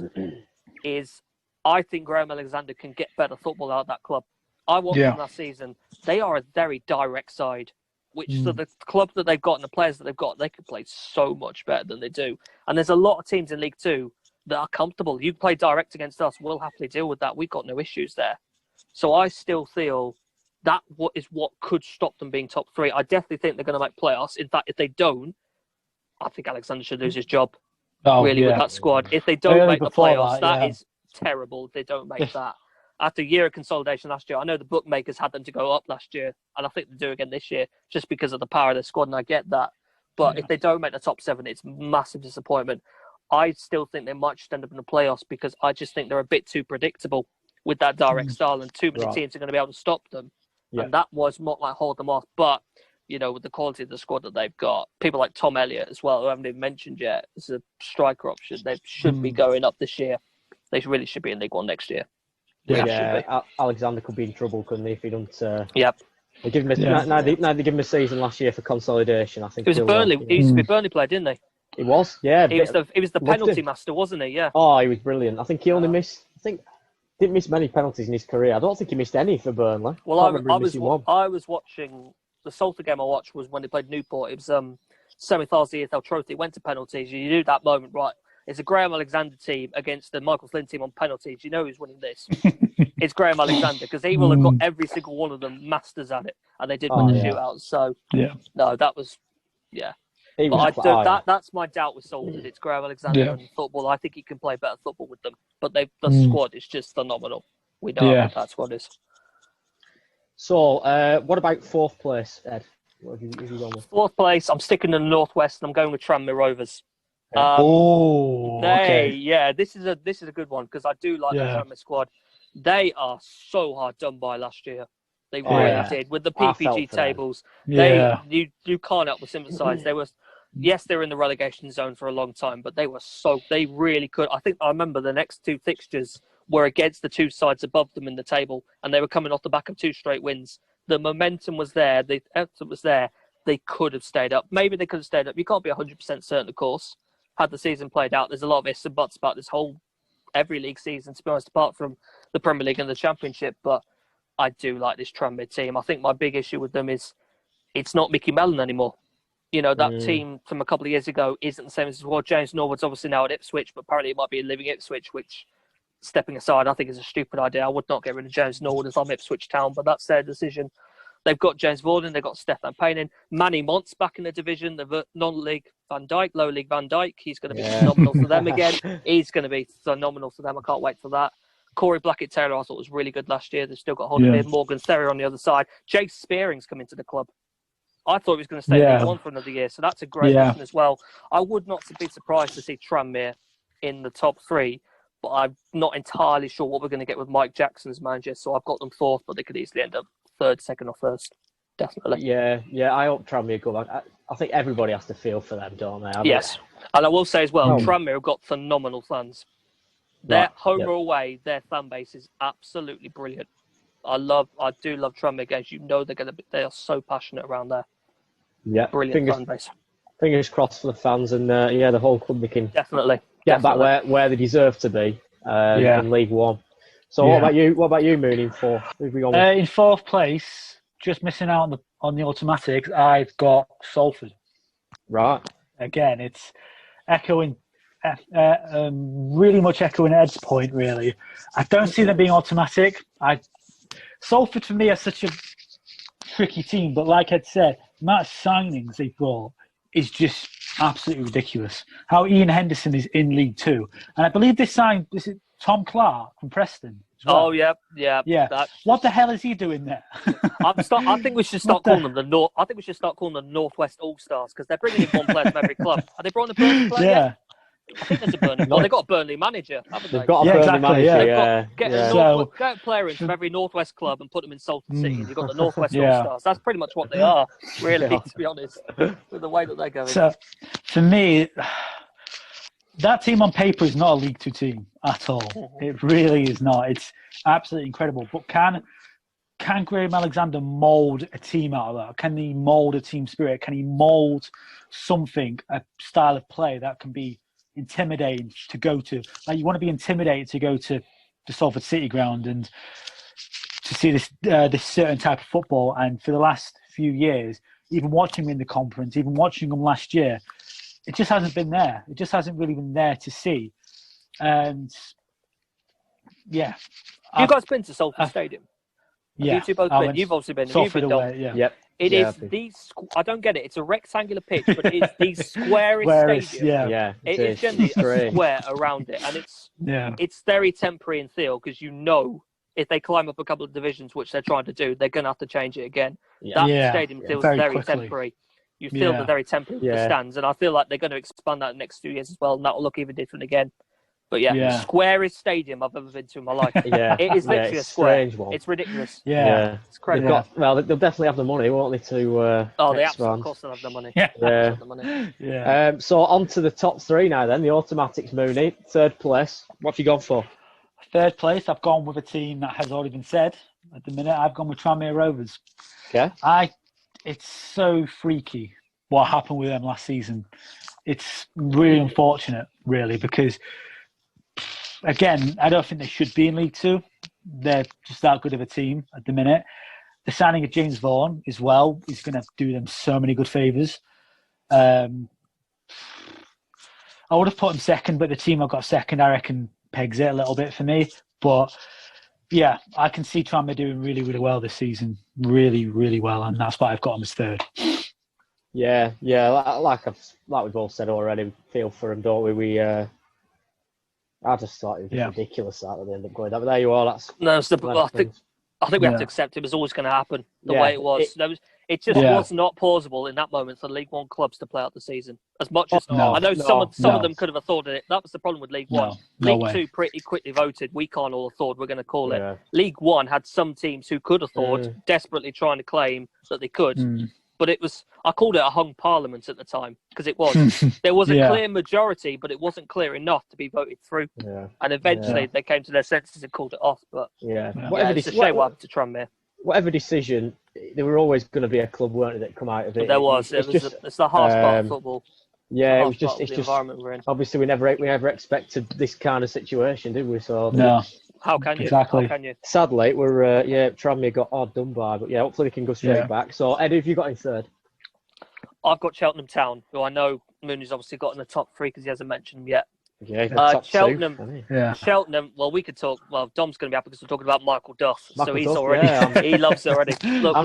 is I think Graham Alexander can get better football out of that club. I watched them last season. They are a very direct side, so the club that they've got and the players that they've got, they could play so much better than they do. And there's a lot of teams in League Two that are comfortable. You play direct against us, we'll happily deal with that. We've got no issues there. So I still feel that is what could stop them being top 3. I definitely think they're going to make playoffs. In fact, if they don't, I think Alexander should lose his job. With that squad. If they don't make the playoffs, that is terrible. If they don't make that. After a year of consolidation last year, I know the bookmakers had them to go up last year, and I think they do again this year, just because of the power of their squad, and I get that. But if they don't make the top 7, it's massive disappointment. I still think they might just end up in the playoffs because I just think they're a bit too predictable with that direct style, and too many teams are going to be able to stop them. Yeah. And that was what might hold them off. But, you know, with the quality of the squad that they've got, people like Tom Elliott as well, who I haven't even mentioned yet, as a striker option, they should be going up this year. They really should be in League One next year. Alexander could be in trouble, couldn't he, if he don't... Yep. They give him they give him a season last year for consolidation. I think it was Burnley. He used to be Burnley player, didn't he? He was, yeah. He was the penalty master, wasn't he? Yeah. Oh, he was brilliant. I think he only didn't miss many penalties in his career. I don't think he missed any for Burnley. Well, I was watching the Salford game. I watched was when they played Newport. It was semi-finals of the EFL Trophy. It went to penalties. You knew that moment, right? It's a Graham Alexander team against the Michael Flynn team on penalties. You know who's winning this. It's Graham Alexander, because he will have got every single one of them masters at it, and they did win the shootout. So no, that was But that's my doubt with Salford. It's Graham Alexander and football. I think he can play better football with them, but the squad is just phenomenal. We know what that squad is. So, what about 4th place, Ed? What have you gone with? 4th place, I'm sticking in the Northwest, and I'm going with Tranmere Rovers. Okay. This is a good one, because I do like the Tranmere squad. They are so hard done by last year. They really did with the PPG tables. You can't help but sympathise. They were, they're in the relegation zone for a long time, but they really could. I remember the next 2 fixtures were against the 2 sides above them in the table, and they were coming off the back of 2 straight wins. The momentum was there. The effort was there. They could have stayed up. Maybe they could have stayed up. You can't be 100% certain, of course. Had the season played out, there's a lot of ifs and buts about this whole every league season, to be honest, apart from the Premier League and the Championship. But I do like this Tranmere team. I think my big issue with them is it's not Mickey Mellon anymore. You know, that team from a couple of years ago isn't the same as well. James Norwood's obviously now at Ipswich, but apparently it might be living Ipswich, which, stepping aside, I think is a stupid idea. I would not get rid of James Norwood as I'm Ipswich Town, but that's their decision. They've got James Vorden, they've got Stefan Payne, Manny Mont's back in the division, the non-league Van Dijk, low league Van Dijk. He's going to be phenomenal for them again. He's going to be phenomenal for them. I can't wait for that. Corey Blackett-Taylor, I thought was really good last year. They've still got Holden Morgan Therry on the other side. Jake Spearing's coming to the club. I thought he was going to stay in League One for another year, so that's a great addition as well. I would not be surprised to see Tranmere in the top 3, but I'm not entirely sure what we're going to get with Mike Jackson as manager, so I've got them 4th, but they could easily end up 3rd, 2nd or 1st. Definitely. Yeah, I hope Tranmere go back. I think everybody has to feel for them, don't they? Yes. And I will say as well, Tranmere have got phenomenal fans. Their home or away, their fan base is absolutely brilliant. I do love Tranmere games. You know they are so passionate around there. Yeah. Brilliant fan base. Fingers crossed for the fans and the whole club can definitely get back where they deserve to be in League One. So what about you? What about you, Mooney? In 4th? Who have we gone with? In 4th place, just missing out on the automatics, I've got Salford. Right. Again, it's echoing, really much echoing Ed's point, really. I don't see them being automatic. Salford, for me, are such a tricky team, but like Ed said, the amount of signings they brought is just absolutely ridiculous. How Ian Henderson is in League Two. And I believe this is Tom Clark from Preston. Well. Oh, yeah. What the hell is he doing there? I think we should start calling them the North. I think we should start calling them Northwest All Stars, because they're bringing in one player from every club. Are they brought in a Burnley player? Yeah. I think there's a Burnley. Well, they've got a Burnley manager, haven't they? They've got a Burnley manager. Get a player in from every Northwest club and put them in Salford City. And you've got the Northwest All Stars. That's pretty much what they are, really, to be honest, with the way that they're going. So, for me, that team on paper is not a League Two team at all. It really is not. It's absolutely incredible. But can Graham Alexander mould a team out of that? Can he mould a team spirit? Can he mould something, a style of play that can be intimidating to go to? Like, you want to be intimidated to go to the Salford City ground and to see this certain type of football. And for the last few years, even watching them in the conference, even watching them last year, it just hasn't been there. It just hasn't really been there to see. And yeah, you guys been to Salford Stadium? Yeah, you two both been. You've obviously been. You've been done. Yeah. Yep. It is these. I don't get it. It's a rectangular pitch, but it is the squarest stadium. Yeah. It is generally a square around it, and it's very temporary in feel because if they climb up a couple of divisions, which they're trying to do, they're going to have to change it again. That stadium feels very temporary. You feel the very temporary the stands, and I feel like they're going to expand that in the next 2 years as well, and that will look even different again. But squarest stadium I've ever been to in my life. It is literally a square. It's ridiculous. It's crazy. They'll definitely have the money, won't they, to they expand. of course they'll have the money. So on to the top three now then. The automatics, Mooney. Third place. What have you gone for? Third place, I've gone with a team that has already been said. At the minute, I've gone with Tranmere Rovers. Okay. It's so freaky what happened with them last season. It's really unfortunate, really, because again, I don't think they should be in League Two. They're just that good of a team at the minute. The signing of James Vaughan as well is going to do them so many good favours. I would have put them second, but the team I've got second, I reckon, pegs it a little bit for me. But yeah, I can see Tranmere doing really, really well this season. Really, really well. And that's why I've got them as third. Yeah. Like we've all said already, we feel for them, don't we? I just thought it was ridiculous that they ended up going that. But there you are. I think we have to accept it was always going to happen the way it was. It just was not plausible in that moment for League One clubs to play out the season. As much as I know some of them could have afforded it. That was the problem with League One. League Two pretty quickly voted, we can't all afford, we're going to call it. League One had some teams who could afford, desperately trying to claim that they could. But it was, I called it a hung parliament at the time, because it was. There was a clear majority, but it wasn't clear enough to be voted through. And eventually they came to their senses and called it off. But it's a shame what happened to Tranmere. Whatever decision, there were always going to be a club, weren't there, that come out of it. But there was. It's the harsh part of football. Yeah, it's just environment we're in. Obviously, we never expected this kind of situation, did we? So no. How can you? Exactly. How can you? Sadly, we're Tranmere got hard done by, but hopefully we can go straight back. So Eddie, have you got in third? I've got Cheltenham Town, who I know Mooney's obviously got in the top three because he hasn't mentioned them yet. Yeah, top Cheltenham. Two, Cheltenham. Well, we could talk. Well, Dom's going to be happy because we're talking about Michael Duff, so he's already he loves it already. Look,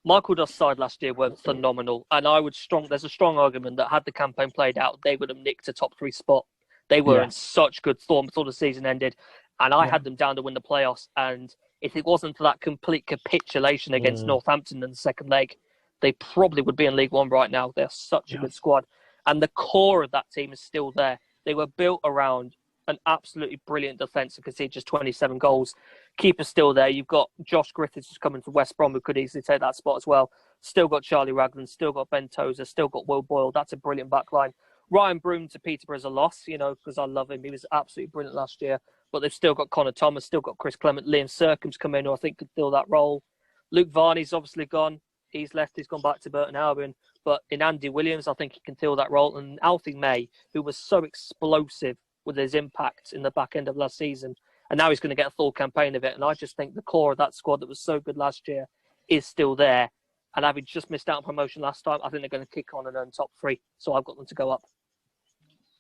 Michael Duff's side last year were phenomenal, and there's a strong argument that had the campaign played out, they would have nicked a top three spot. They were in such good form before the season ended, and I had them down to win the playoffs. And if it wasn't for that complete capitulation against Northampton in the second leg, they probably would be in League One right now. They're such a good squad, and the core of that team is still there. They were built around an absolutely brilliant defence and conceded just 27 goals. Keeper's still there. You've got Josh Griffiths who's coming from West Brom who could easily take that spot as well. Still got Charlie Ragland, still got Ben Tozer, still got Will Boyle. That's a brilliant back line. Ryan Broom to Peterborough is a loss, because I love him. He was absolutely brilliant last year. But they've still got Connor Thomas, still got Chris Clement. Liam Sercombe's come in who I think could fill that role. Luke Varney's obviously gone. He's left. He's gone back to Burton Albion. But in Andy Williams, I think he can fill that role. And Alfie May, who was so explosive with his impact in the back end of last season. And now he's going to get a full campaign of it. And I just think the core of that squad that was so good last year is still there. And having just missed out on promotion last time, I think they're going to kick on and earn top three. So I've got them to go up.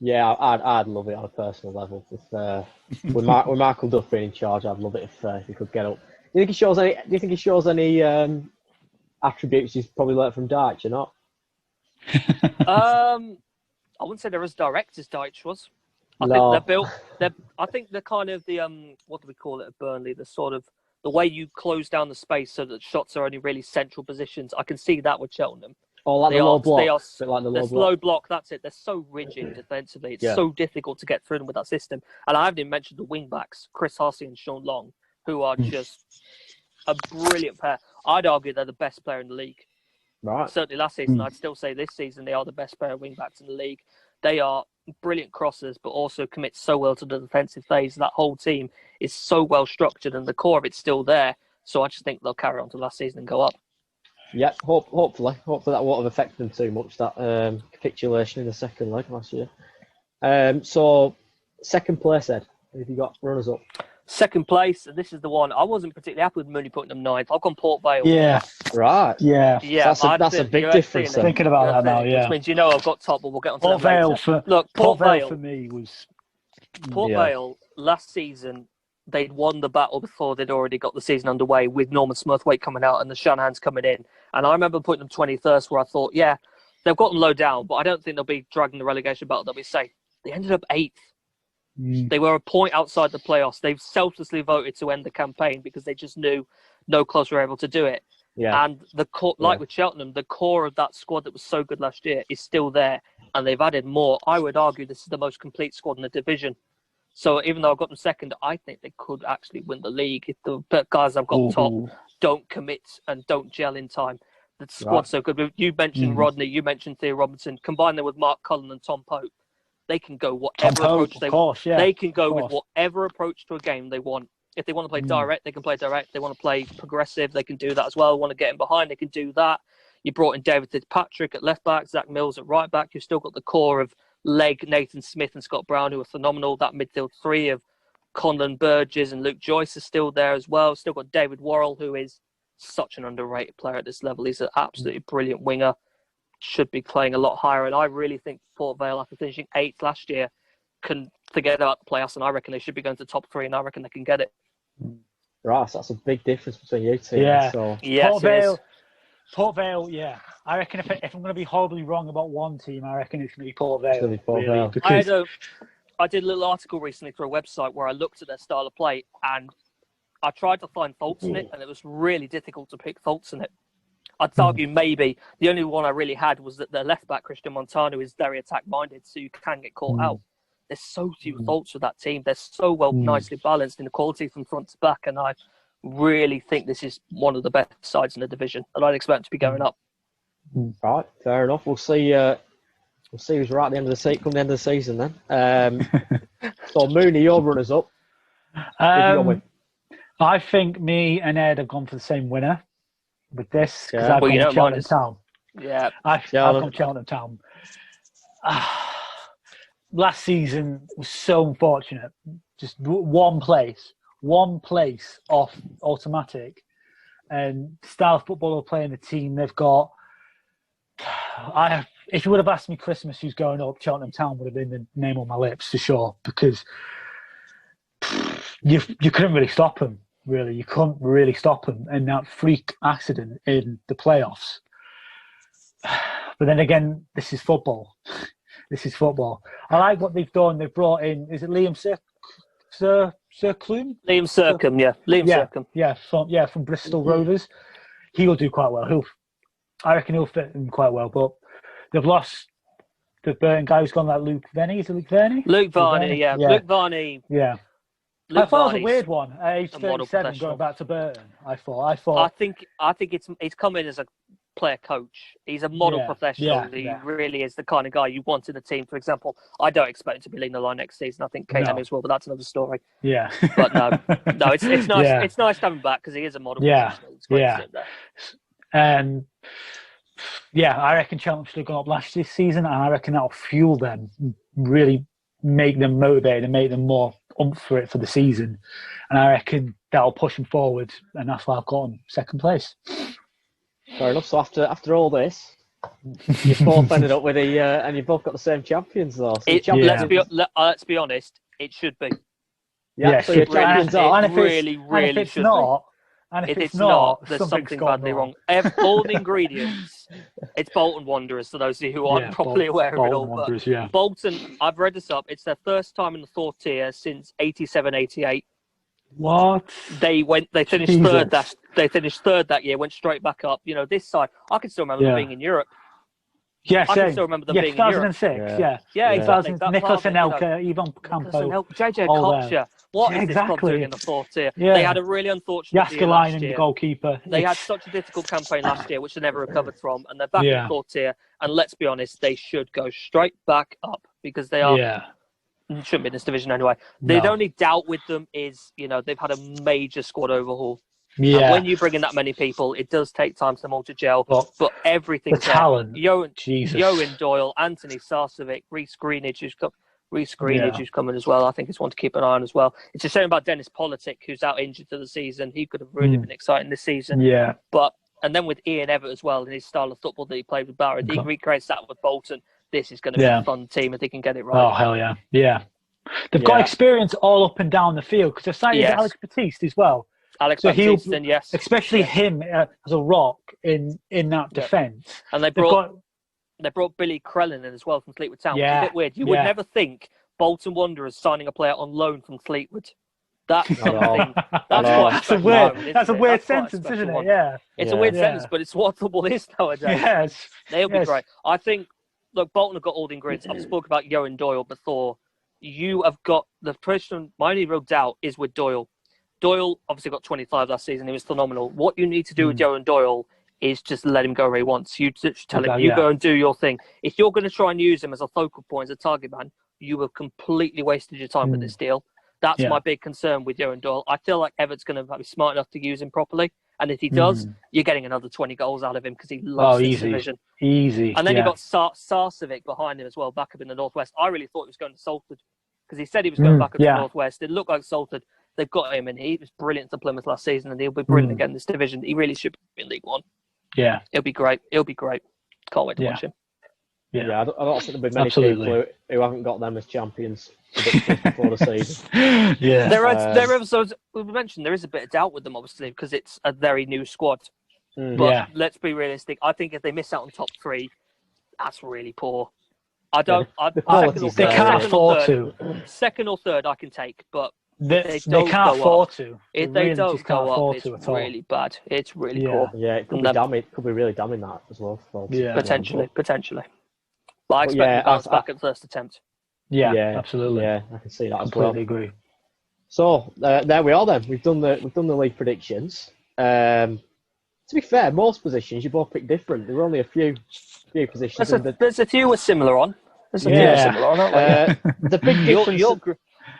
Yeah, I'd love it on a personal level. With Michael Duff being in charge, I'd love it if he could get up. Do you think he shows any attributes he's probably learnt from Deitch or not? I wouldn't say they're as direct as Deitch was. I think they're built. I think they're kind of the what do we call it at Burnley? The sort of the way you close down the space so that shots are only really central positions. I can see that with Cheltenham. Oh, like the low block. Low block. That's it. They're so rigid defensively. It's so difficult to get through them with that system. And I haven't even mentioned the wing backs, Chris Hussey and Sean Long, who are just a brilliant pair. I'd argue they're the best player in the league. Right. Certainly last season. I'd still say this season they are the best pair of wing backs in the league. They are brilliant crossers, but also commit so well to the defensive phase. That whole team is so well structured, and the core of it's still there. So I just think they'll carry on to last season and go up. Yeah, hopefully that won't have affected them too much, that capitulation in the second leg last year. So, second place, Ed. Have you got runners up? Second place, and this is the one I wasn't particularly happy with Mooney putting them ninth. I've gone Port Vale. Yeah. Right. Yeah. So that's a big difference. Thinking about that now, yeah. Which means I've got top, but we'll get on to Port that later. Vale Look, Port Vale for me was... Port Vale last season they'd won the battle before they'd already got the season underway with Norman Smurthwaite coming out and the Shanahans coming in. And I remember putting them 21st where I thought, yeah, they've got them low down, but I don't think they'll be dragging the relegation battle. They'll be safe. They ended up 8th. They were a point outside the playoffs. They've selflessly voted to end the campaign because they just knew no clubs were able to do it. Yeah. And with Cheltenham, the core of that squad that was so good last year is still there, and they've added more. I would argue this is the most complete squad in the division. So even though I've got them second, I think they could actually win the league if the guys I've got top don't commit and don't gel in time. The squad's so good. You mentioned Rodney, you mentioned Theo Robinson. Combine them with Mark Cullen and Tom Pope. They can go whatever approach they want. They can go with whatever approach to a game they want. If they want to play direct, they can play direct. If they want to play progressive, they can do that as well. Want to get in behind, they can do that. You brought in David Fitzpatrick at left back, Zach Mills at right back. You've still got the core of Legg, Nathan Smith and Scott Brown, who are phenomenal. That midfield three of Conlon Burgess and Luke Joyce is still there as well. Still got David Worrell, who is such an underrated player at this level. He's an absolutely brilliant winger. Should be playing a lot higher. And I really think Port Vale, after finishing 8th last year, can forget about the playoffs. And I reckon they should be going to the top 3, and I reckon they can get it. Right, so that's a big difference between you two. Yeah. So. Yes, Port Vale, yeah. I reckon if I'm going to be horribly wrong about one team, I reckon it's going to be Port Vale. It's going to be Port Vale. Because... I did a little article recently for a website where I looked at their style of play, and I tried to find faults in it, and it was really difficult to pick faults in it. I'd argue maybe the only one I really had was that their left back, Christian Montano, is very attack-minded, so you can get caught out. There's so few faults with that team. They're so nicely balanced in the quality from front to back, and I really think this is one of the best sides in the division, and I'd expect them to be going up. Right, fair enough. We'll see. We'll see who's right at the end of the season. Come the end of the season, then. So Mooney, your runners up. I think me and Ed have gone for the same winner with this because I've gone Cheltenham Town. Yeah, I've gone Cheltenham Town. Last season was so unfortunate. Just one place off automatic, and style of football they're playing, the team they've got. If you would have asked me Christmas who's going up, Cheltenham Town would have been the name on my lips for sure, because you couldn't really stop them. Really, you couldn't really stop them in that freak accident in the playoffs. But then again, this is football. This is football. I like what they've done. They've brought in, is it Liam Sercombe? Liam Sercombe, yeah. Sercombe. From Bristol Rovers. He'll do quite well. I reckon he'll fit in quite well. But they've lost the Burton guy who's gone, like Luke Varney. Is it Luke Varney? Luke Varney, yeah. Luke Varney. Yeah. I thought it was a weird one. Age 37 going back to Burton. I think he's come in as a player coach. He's a model professional. He really is the kind of guy you want in the team. For example, I don't expect him to be leading the line next season. I think KM as well, but that's another story. Yeah. But no, it's nice. Yeah. It's nice to have him back because he is a model professional. It's great to see him there. I reckon Cheltenham should have gone up last season, and I reckon that'll fuel them, really make them motivated and make them more oomph for it for the season. And I reckon that'll push them forward, and that's why I've got them second place. Fair enough. So after all this, you've both ended up with and you've both got the same champions though. So let's be honest, it should be. Yeah, so your champions are. And if it's not, there's something badly wrong. All the ingredients, it's Bolton Wanderers, to those of you who aren't probably aware of it all. Wanderers, Bolton, I've read this up, it's their first time in the fourth tier since 87-88. What? They finished third. They finished third that year. Went straight back up. You know, this side. I can still remember them being in Europe. Yeah, I can still remember them being in Europe. 2006. Yeah, exactly. Nicholas Anelka, Ivan Campo, JJ Kocher. What is this club doing in the fourth tier? Yeah. They had a really unfortunate year last year. the goalkeeper. They had such a difficult campaign last year, which they never recovered from, and they're back in the fourth tier. And let's be honest, they should go straight back up because they are. Yeah. Shouldn't be in this division anyway. The only doubt with them is, they've had a major squad overhaul. Yeah. And when you bring in that many people, it does take time for them all to gel. But everything's the talent. Yoan Doyle, Anthony Sarcevic, Reece Greenidge, who's coming as well. I think it's one to keep an eye on as well. It's a shame about Dennis Politic, who's out injured for the season. He could have really been exciting this season. Yeah. And then with Ian Everett as well, in his style of football that he played with Barrett, he recreates that with Bolton. This is going to be a fun team if they can get it right. Oh, hell yeah. Yeah. They've got experience all up and down the field because they've signed Alex Batiste as well. Alex Baptiste, and especially him as a rock in that defence. And they brought Billy Crellin in as well from Fleetwood Town. Which is a bit weird. You would never think Bolton Wanderers signing a player on loan from Fleetwood. That's something. That's a weird sentence, isn't it? Yeah, it's a weird sentence, but it's what football is nowadays. Yes, they'll be great. I think. Look, Bolton have got all the ingredients. I've spoken about Johan Doyle before. You have got the person. My only real doubt is with Doyle. Doyle obviously got 25 last season. He was phenomenal. What you need to do with Johan Doyle is just let him go where he wants. You just tell him, you go and do your thing. If you're going to try and use him as a focal point, as a target man, you have completely wasted your time with this deal. That's my big concern with Johan Doyle. I feel like Evert's going to be smart enough to use him properly. And if he does, you're getting another 20 goals out of him because he loves this division. Easy. And then you've got Sarcevic behind him as well, back up in the Northwest. I really thought he was going to Salford because he said he was going back up in the Northwest. It looked like Salford. They've got him, and he was brilliant to Plymouth last season, and he'll be brilliant again in this division. He really should be in League One. Yeah. It'll be great. Can't wait to watch him. Yeah, I don't think there'll be many people who haven't got them as champions before the season. We mentioned there is a bit of doubt with them, obviously, because it's a very new squad. But let's be realistic. I think if they miss out on top 3, that's really poor. They can't afford to. Second or third, I can take, but they can't afford to. If they don't go up, it's really bad. It's really poor. Yeah, it could be damning. Could be really damning that as well. Potentially. But I expect them to bounce back at first attempt. Yeah, absolutely. Yeah, I can see that as well. Completely agree. So there we are. Then we've done the league predictions. To be fair, most positions you both picked different. There were only a few positions. There's a few we're similar on. Aren't we? The big difference.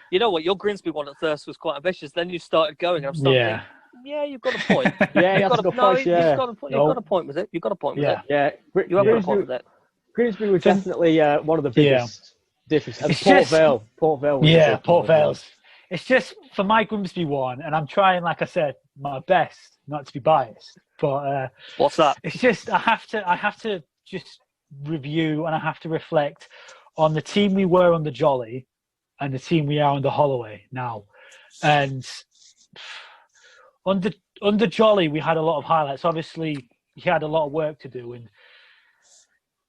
You know what? Your Grimsby one at first was quite ambitious. Then you started going, and I'm starting to think, you've got a point. You've got a point with it. You've got a point with it. Yeah, you have got a point with it. Grimsby was definitely one of the biggest differences. And Port Vale. Port Vale's. It's just for my Grimsby one, and I'm trying, like I said, my best not to be biased. But what's that? It's just I have to just review and I have to reflect on the team we were on the Jolly and the team we are on the Holloway now. And under Jolly, we had a lot of highlights. Obviously, he had a lot of work to do, and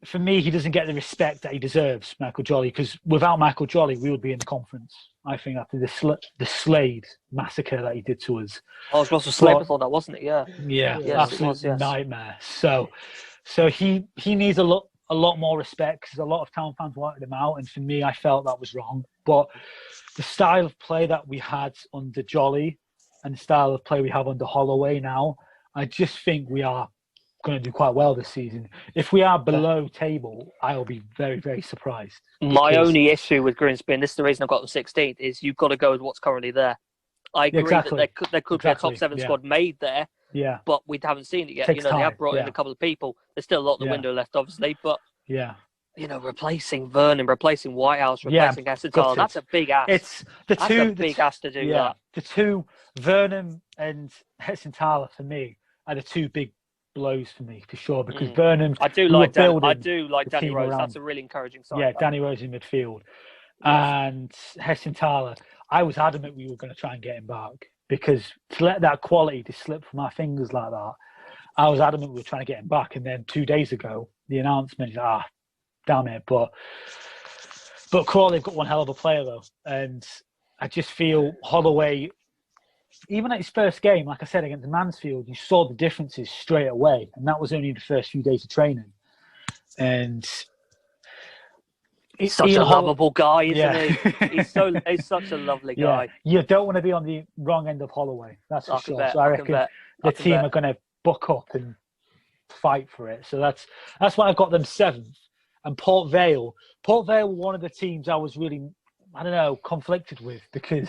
for me, he doesn't get the respect that he deserves, Michael Jolly, because without Michael Jolly, we would be in the conference. I think after the Slade massacre that he did to us. Oh, it was Russell Slade before that, wasn't it? Yeah. Yeah, absolute nightmare. So he needs a lot more respect because a lot of town fans wanted him out, and for me, I felt that was wrong. But the style of play that we had under Jolly and the style of play we have under Holloway now, I just think we are going to do quite well this season. If we are below table, I'll be very, very surprised. My only issue with Grimsby, and this is the reason I've got them 16th, is you've got to go with what's currently there. I agree that there could be a top 7 squad made there, but we haven't seen it yet. They have brought in a couple of people. There's still a lot of the window left, obviously, but replacing Vernon, replacing Whitehouse, replacing Hessenthaler, that's a big ask. It's a big ask to do that. The two, Vernon and Hessenthaler, for me, are the two big blows for me, for sure, because Vernon... I do like Danny Rose. That's a really encouraging sign. Yeah, Danny Rose in midfield. And Hessenthaler, I was adamant we were going to try and get him back, because to let that quality just slip from our fingers like that, I was adamant we were trying to get him back. And then 2 days ago, the announcement is, damn it. But Crawley've got one hell of a player, though. And I just feel Holloway, even at his first game, like I said, against Mansfield, you saw the differences straight away. And that was only the first few days of training. And he's such a lovable guy, isn't he? He's such a lovely guy. You don't want to be on the wrong end of Holloway, that's for sure. So I reckon the team are going to buck up and fight for it. So that's why I got them 7th. And Port Vale were one of the teams I was really, conflicted with, because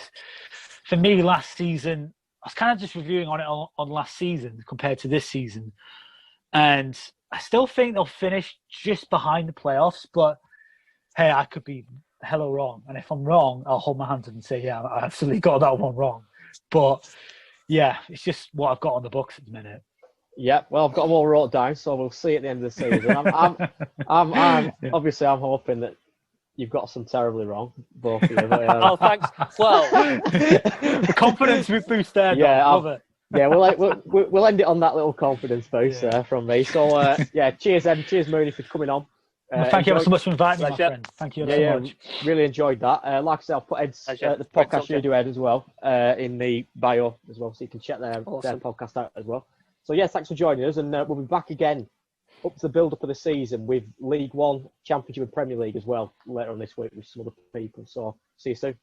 for me last season, I was kind of just reviewing on it on last season compared to this season. And I still think they'll finish just behind the playoffs, but hey, I could be hella wrong. And if I'm wrong, I'll hold my hands up and say, yeah, I absolutely got that one wrong. But yeah, it's just what I've got on the books at the minute. Yeah, well, I've got them all wrote down, so we'll see at the end of the season. I'm obviously, I'm hoping that you've got some terribly wrong, both of you. But, Oh, thanks. Well, The confidence boost there. Yeah, Love it. yeah, we'll end it on that little confidence boost from me. So yeah, cheers, Ed, and cheers, Mooney, for coming on. Well, thank you ever so much for inviting me, my friend. Thank you ever so much. Really enjoyed that. Like I said, I'll put Ed's the podcast studio Ed as well in the bio as well, so you can check their podcast out as well. So yeah, thanks for joining us, and we'll be back again up to the build-up of the season with League One, Championship, and Premier League as well later on this week with some other people. So see you soon.